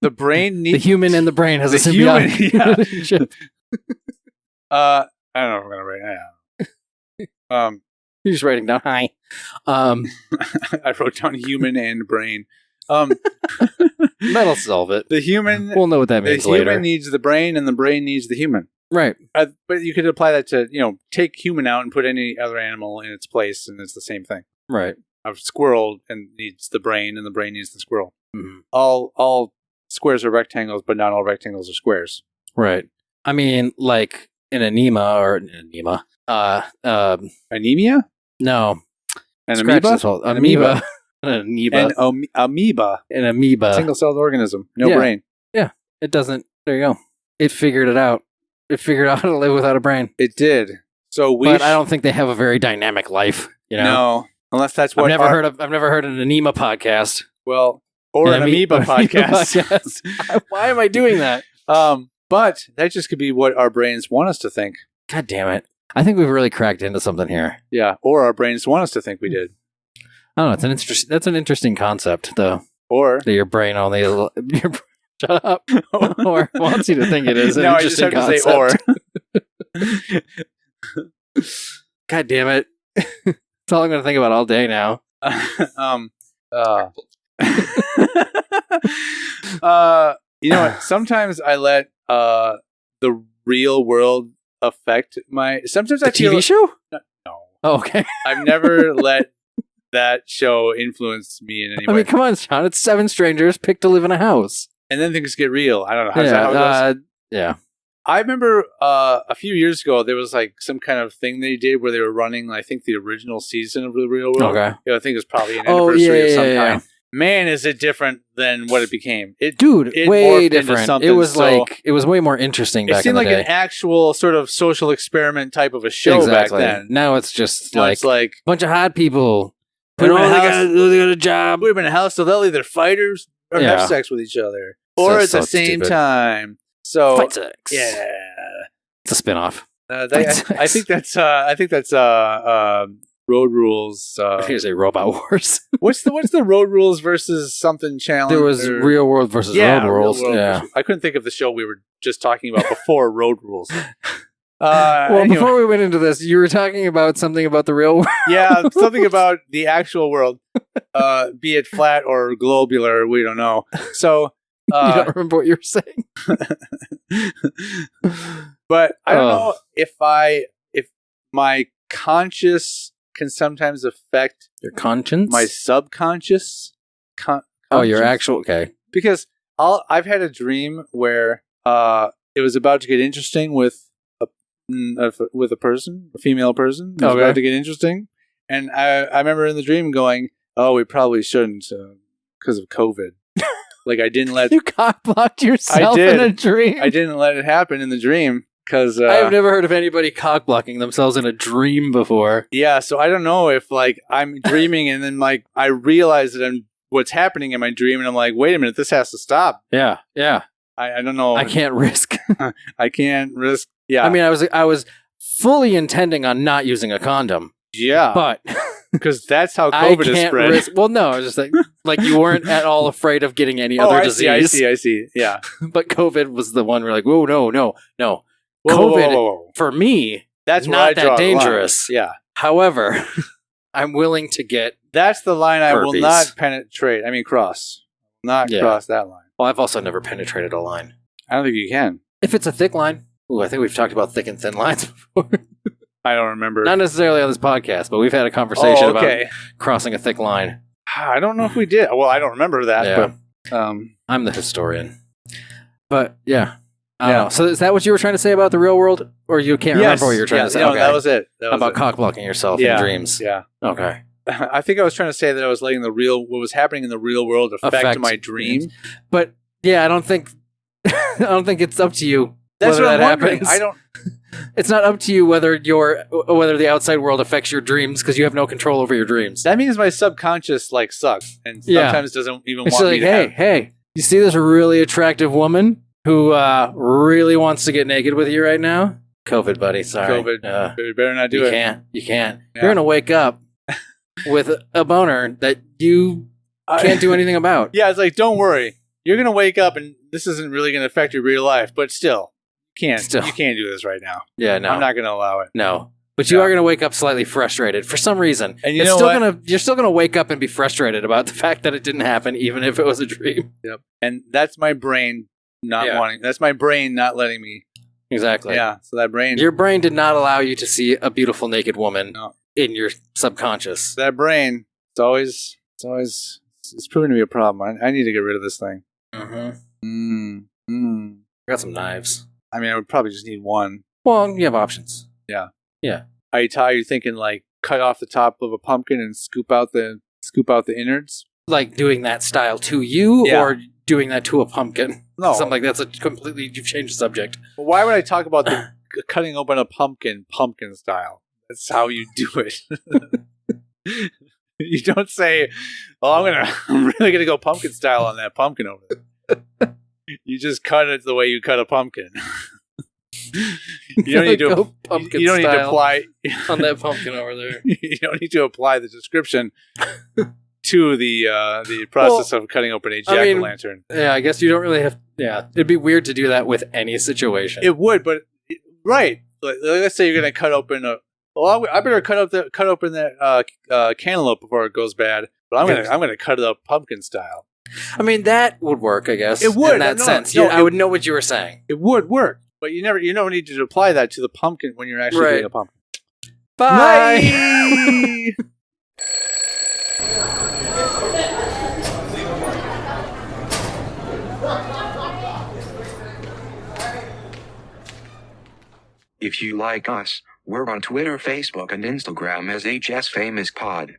[SPEAKER 3] The brain needs...
[SPEAKER 4] The human and the brain has a symbiotic relationship.
[SPEAKER 3] I don't know if we're going to write that.
[SPEAKER 4] You're just writing down hi.
[SPEAKER 3] I wrote down human and brain.
[SPEAKER 4] That'll solve it.
[SPEAKER 3] The human.
[SPEAKER 4] We'll know what that means later.
[SPEAKER 3] The human needs the brain, and the brain needs the human.
[SPEAKER 4] Right.
[SPEAKER 3] But you could apply that to, take human out and put any other animal in its place, and it's the same thing.
[SPEAKER 4] Right.
[SPEAKER 3] A squirrel needs the brain, and the brain needs the squirrel.
[SPEAKER 4] Mm-hmm.
[SPEAKER 3] All squares are rectangles, but not all rectangles are squares.
[SPEAKER 4] Right. I mean, like an anemia.
[SPEAKER 3] Anemia?
[SPEAKER 4] No.
[SPEAKER 3] An amoeba?
[SPEAKER 4] Amoeba. An amoeba.
[SPEAKER 3] Single-celled organism. No brain.
[SPEAKER 4] Yeah. It doesn't. There you go. It figured it out. It figured out how to live without a brain.
[SPEAKER 3] It did.
[SPEAKER 4] But I don't think they have a very dynamic life.
[SPEAKER 3] No. Unless that's what
[SPEAKER 4] I've never heard an anema podcast.
[SPEAKER 3] Well, or an amoeba podcast.
[SPEAKER 4] Why am I doing that?
[SPEAKER 3] But that just could be what our brains want us to think.
[SPEAKER 4] God damn it. I think we've really cracked into something here.
[SPEAKER 3] Yeah, or our brains want us to think we did.
[SPEAKER 4] I don't know. That's an interesting concept, though.
[SPEAKER 3] Or
[SPEAKER 4] that your brain only... shut up. Or wants you to think it is an interesting concept.
[SPEAKER 3] No, I just have to say or.
[SPEAKER 4] God damn it. That's all I'm going to think about all day now.
[SPEAKER 3] You know what? Sometimes I let the real world affect my. Sometimes I feel
[SPEAKER 4] TV show.
[SPEAKER 3] No.
[SPEAKER 4] Oh, okay.
[SPEAKER 3] I've never let that show influence me in any way.
[SPEAKER 4] I mean, come on, Sean. It's 7 strangers picked to live in a house,
[SPEAKER 3] and then things get real. I don't know. How it goes?
[SPEAKER 4] Yeah.
[SPEAKER 3] I remember a few years ago there was like some kind of thing they did where they were running, I think, the original season of The Real World.
[SPEAKER 4] Okay.
[SPEAKER 3] I think it was probably an anniversary of some kind. Man, is it different than what it became. It
[SPEAKER 4] way different. It was it was way more interesting back in the day.
[SPEAKER 3] It seemed like an actual sort of social experiment type of a show back then.
[SPEAKER 4] Now it's just
[SPEAKER 3] it's like
[SPEAKER 4] a bunch of hot people.
[SPEAKER 3] They got
[SPEAKER 4] a job.
[SPEAKER 3] Put them in a house so they'll either fight or have sex with each other. Or at the same time. So
[SPEAKER 4] fight sex.
[SPEAKER 3] Yeah.
[SPEAKER 4] It's a spin-off.
[SPEAKER 3] I think that's Road Rules.
[SPEAKER 4] I think it's a Robot Wars.
[SPEAKER 3] what's the Road Rules versus something challenge?
[SPEAKER 4] There was Real World versus Road Rules.
[SPEAKER 3] I couldn't think of the show we were just talking about before Road Rules.
[SPEAKER 4] Before we went into this, you were talking about something about the real world.
[SPEAKER 3] Yeah, something about the actual world, be it flat or globular, we don't know. So
[SPEAKER 4] you don't remember what you were saying.
[SPEAKER 3] But I don't know if my conscious can sometimes affect
[SPEAKER 4] your conscience,
[SPEAKER 3] my subconscious.
[SPEAKER 4] Your actual
[SPEAKER 3] Because I've had a dream where it was about to get interesting with a person, a female person. It was about to get interesting, and I remember in the dream going, "Oh, we probably shouldn't because of COVID." Like I didn't let
[SPEAKER 4] you cock-blocked yourself in a dream.
[SPEAKER 3] I didn't let it happen in the dream. Because
[SPEAKER 4] I've never heard of anybody cock-blocking themselves in a dream before.
[SPEAKER 3] Yeah, so I don't know if I'm dreaming and then I realize that what's happening in my dream and I'm like, wait a minute, this has to stop.
[SPEAKER 4] Yeah.
[SPEAKER 3] I don't know.
[SPEAKER 4] I can't risk.
[SPEAKER 3] I can't risk. Yeah.
[SPEAKER 4] I mean, I was fully intending on not using a condom.
[SPEAKER 3] Yeah.
[SPEAKER 4] But
[SPEAKER 3] because that's how COVID is spread.
[SPEAKER 4] Well, no, I was just like you weren't at all afraid of getting any other disease.
[SPEAKER 3] I see. Yeah.
[SPEAKER 4] But COVID was the one where whoa, no.
[SPEAKER 3] Whoa,
[SPEAKER 4] COVID,
[SPEAKER 3] whoa.
[SPEAKER 4] for me,
[SPEAKER 3] that's
[SPEAKER 4] not that dangerous.
[SPEAKER 3] Yeah.
[SPEAKER 4] However, I'm willing to get
[SPEAKER 3] That's the line
[SPEAKER 4] herpes.
[SPEAKER 3] I will not penetrate. I mean, cross. Cross that line.
[SPEAKER 4] Well, I've also never penetrated a line.
[SPEAKER 3] I don't think you can.
[SPEAKER 4] If it's a thick line. Ooh, I think we've talked about thick and thin lines before.
[SPEAKER 3] I don't remember.
[SPEAKER 4] Not necessarily on this podcast, but we've had a conversation about crossing a thick line.
[SPEAKER 3] I don't know if we did. Well, I don't remember that. But,
[SPEAKER 4] I'm the historian. But, yeah. I don't know. So is that what you were trying to say about the real world? Or you can't remember what you were trying to say?
[SPEAKER 3] No, that was it.
[SPEAKER 4] About cock-blocking yourself in dreams.
[SPEAKER 3] Yeah.
[SPEAKER 4] Okay.
[SPEAKER 3] I think I was trying to say that I was letting what was happening in the real world affect my dream.
[SPEAKER 4] Dreams. But, yeah, I don't think it's up to you.
[SPEAKER 3] That's what I'm wondering.
[SPEAKER 4] Happens. It's not up to you whether the outside world affects your dreams because you have no control over your dreams.
[SPEAKER 3] That means my subconscious sucks and sometimes doesn't even want me to
[SPEAKER 4] hey, you see this really attractive woman who really wants to get naked with you right now? COVID, buddy. Sorry.
[SPEAKER 3] COVID. You better not do it.
[SPEAKER 4] You can't. Yeah. You're going to wake up with a boner that you can't do anything about.
[SPEAKER 3] Yeah, it's like, don't worry. You're going to wake up and this isn't really going to affect your real life, but still. You can't do this right now.
[SPEAKER 4] Yeah, no.
[SPEAKER 3] I'm not going to allow it.
[SPEAKER 4] No. But you are going to wake up slightly frustrated for some reason.
[SPEAKER 3] And you're still
[SPEAKER 4] going to wake up and be frustrated about the fact that it didn't happen, even if it was a dream.
[SPEAKER 3] Yep. And that's my brain not wanting. That's my brain not letting me.
[SPEAKER 4] Exactly.
[SPEAKER 3] Yeah. So that brain.
[SPEAKER 4] Your brain did not allow you to see a beautiful naked woman in your subconscious.
[SPEAKER 3] That brain. It's proving to be a problem. I need to get rid of this thing.
[SPEAKER 4] I got some knives.
[SPEAKER 3] I mean, I would probably just need one.
[SPEAKER 4] Well, you have options.
[SPEAKER 3] Yeah.
[SPEAKER 4] Yeah.
[SPEAKER 3] Are you thinking like cut off the top of a pumpkin and scoop out the innards?
[SPEAKER 4] Like doing that style to you, or doing that to a pumpkin?
[SPEAKER 3] No,
[SPEAKER 4] something like that's you've changed the subject.
[SPEAKER 3] But why would I talk about the cutting open a pumpkin style? That's how you do it. You don't say, "Oh, I'm really gonna go pumpkin style on that pumpkin over there." You just cut it the way you cut a pumpkin. You don't need to apply
[SPEAKER 4] on that pumpkin over there.
[SPEAKER 3] You don't need to apply the description to the process of cutting open a jack-o'-lantern.
[SPEAKER 4] Yeah, I guess you don't really have. Yeah, it'd be weird to do that with any situation.
[SPEAKER 3] It would, but right. Let's say you're going to cut open I better cut open that cantaloupe before it goes bad. But I'm going to cut it up pumpkin style.
[SPEAKER 4] I mean, that would work. I guess
[SPEAKER 3] it would
[SPEAKER 4] in that sense. I would know what you were saying.
[SPEAKER 3] It would work, but you don't need to apply that to the pumpkin when you're actually doing a pumpkin.
[SPEAKER 4] Bye.
[SPEAKER 5] If you like us, we're on Twitter, Facebook, and Instagram as HSFamousPod.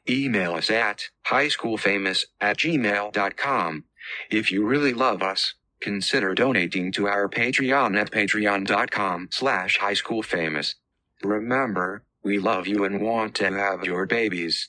[SPEAKER 5] Email us at highschoolfamous@gmail.com. If you really love us, consider donating to our Patreon at patreon.com/highschoolfamous. Remember, we love you and want to have your babies.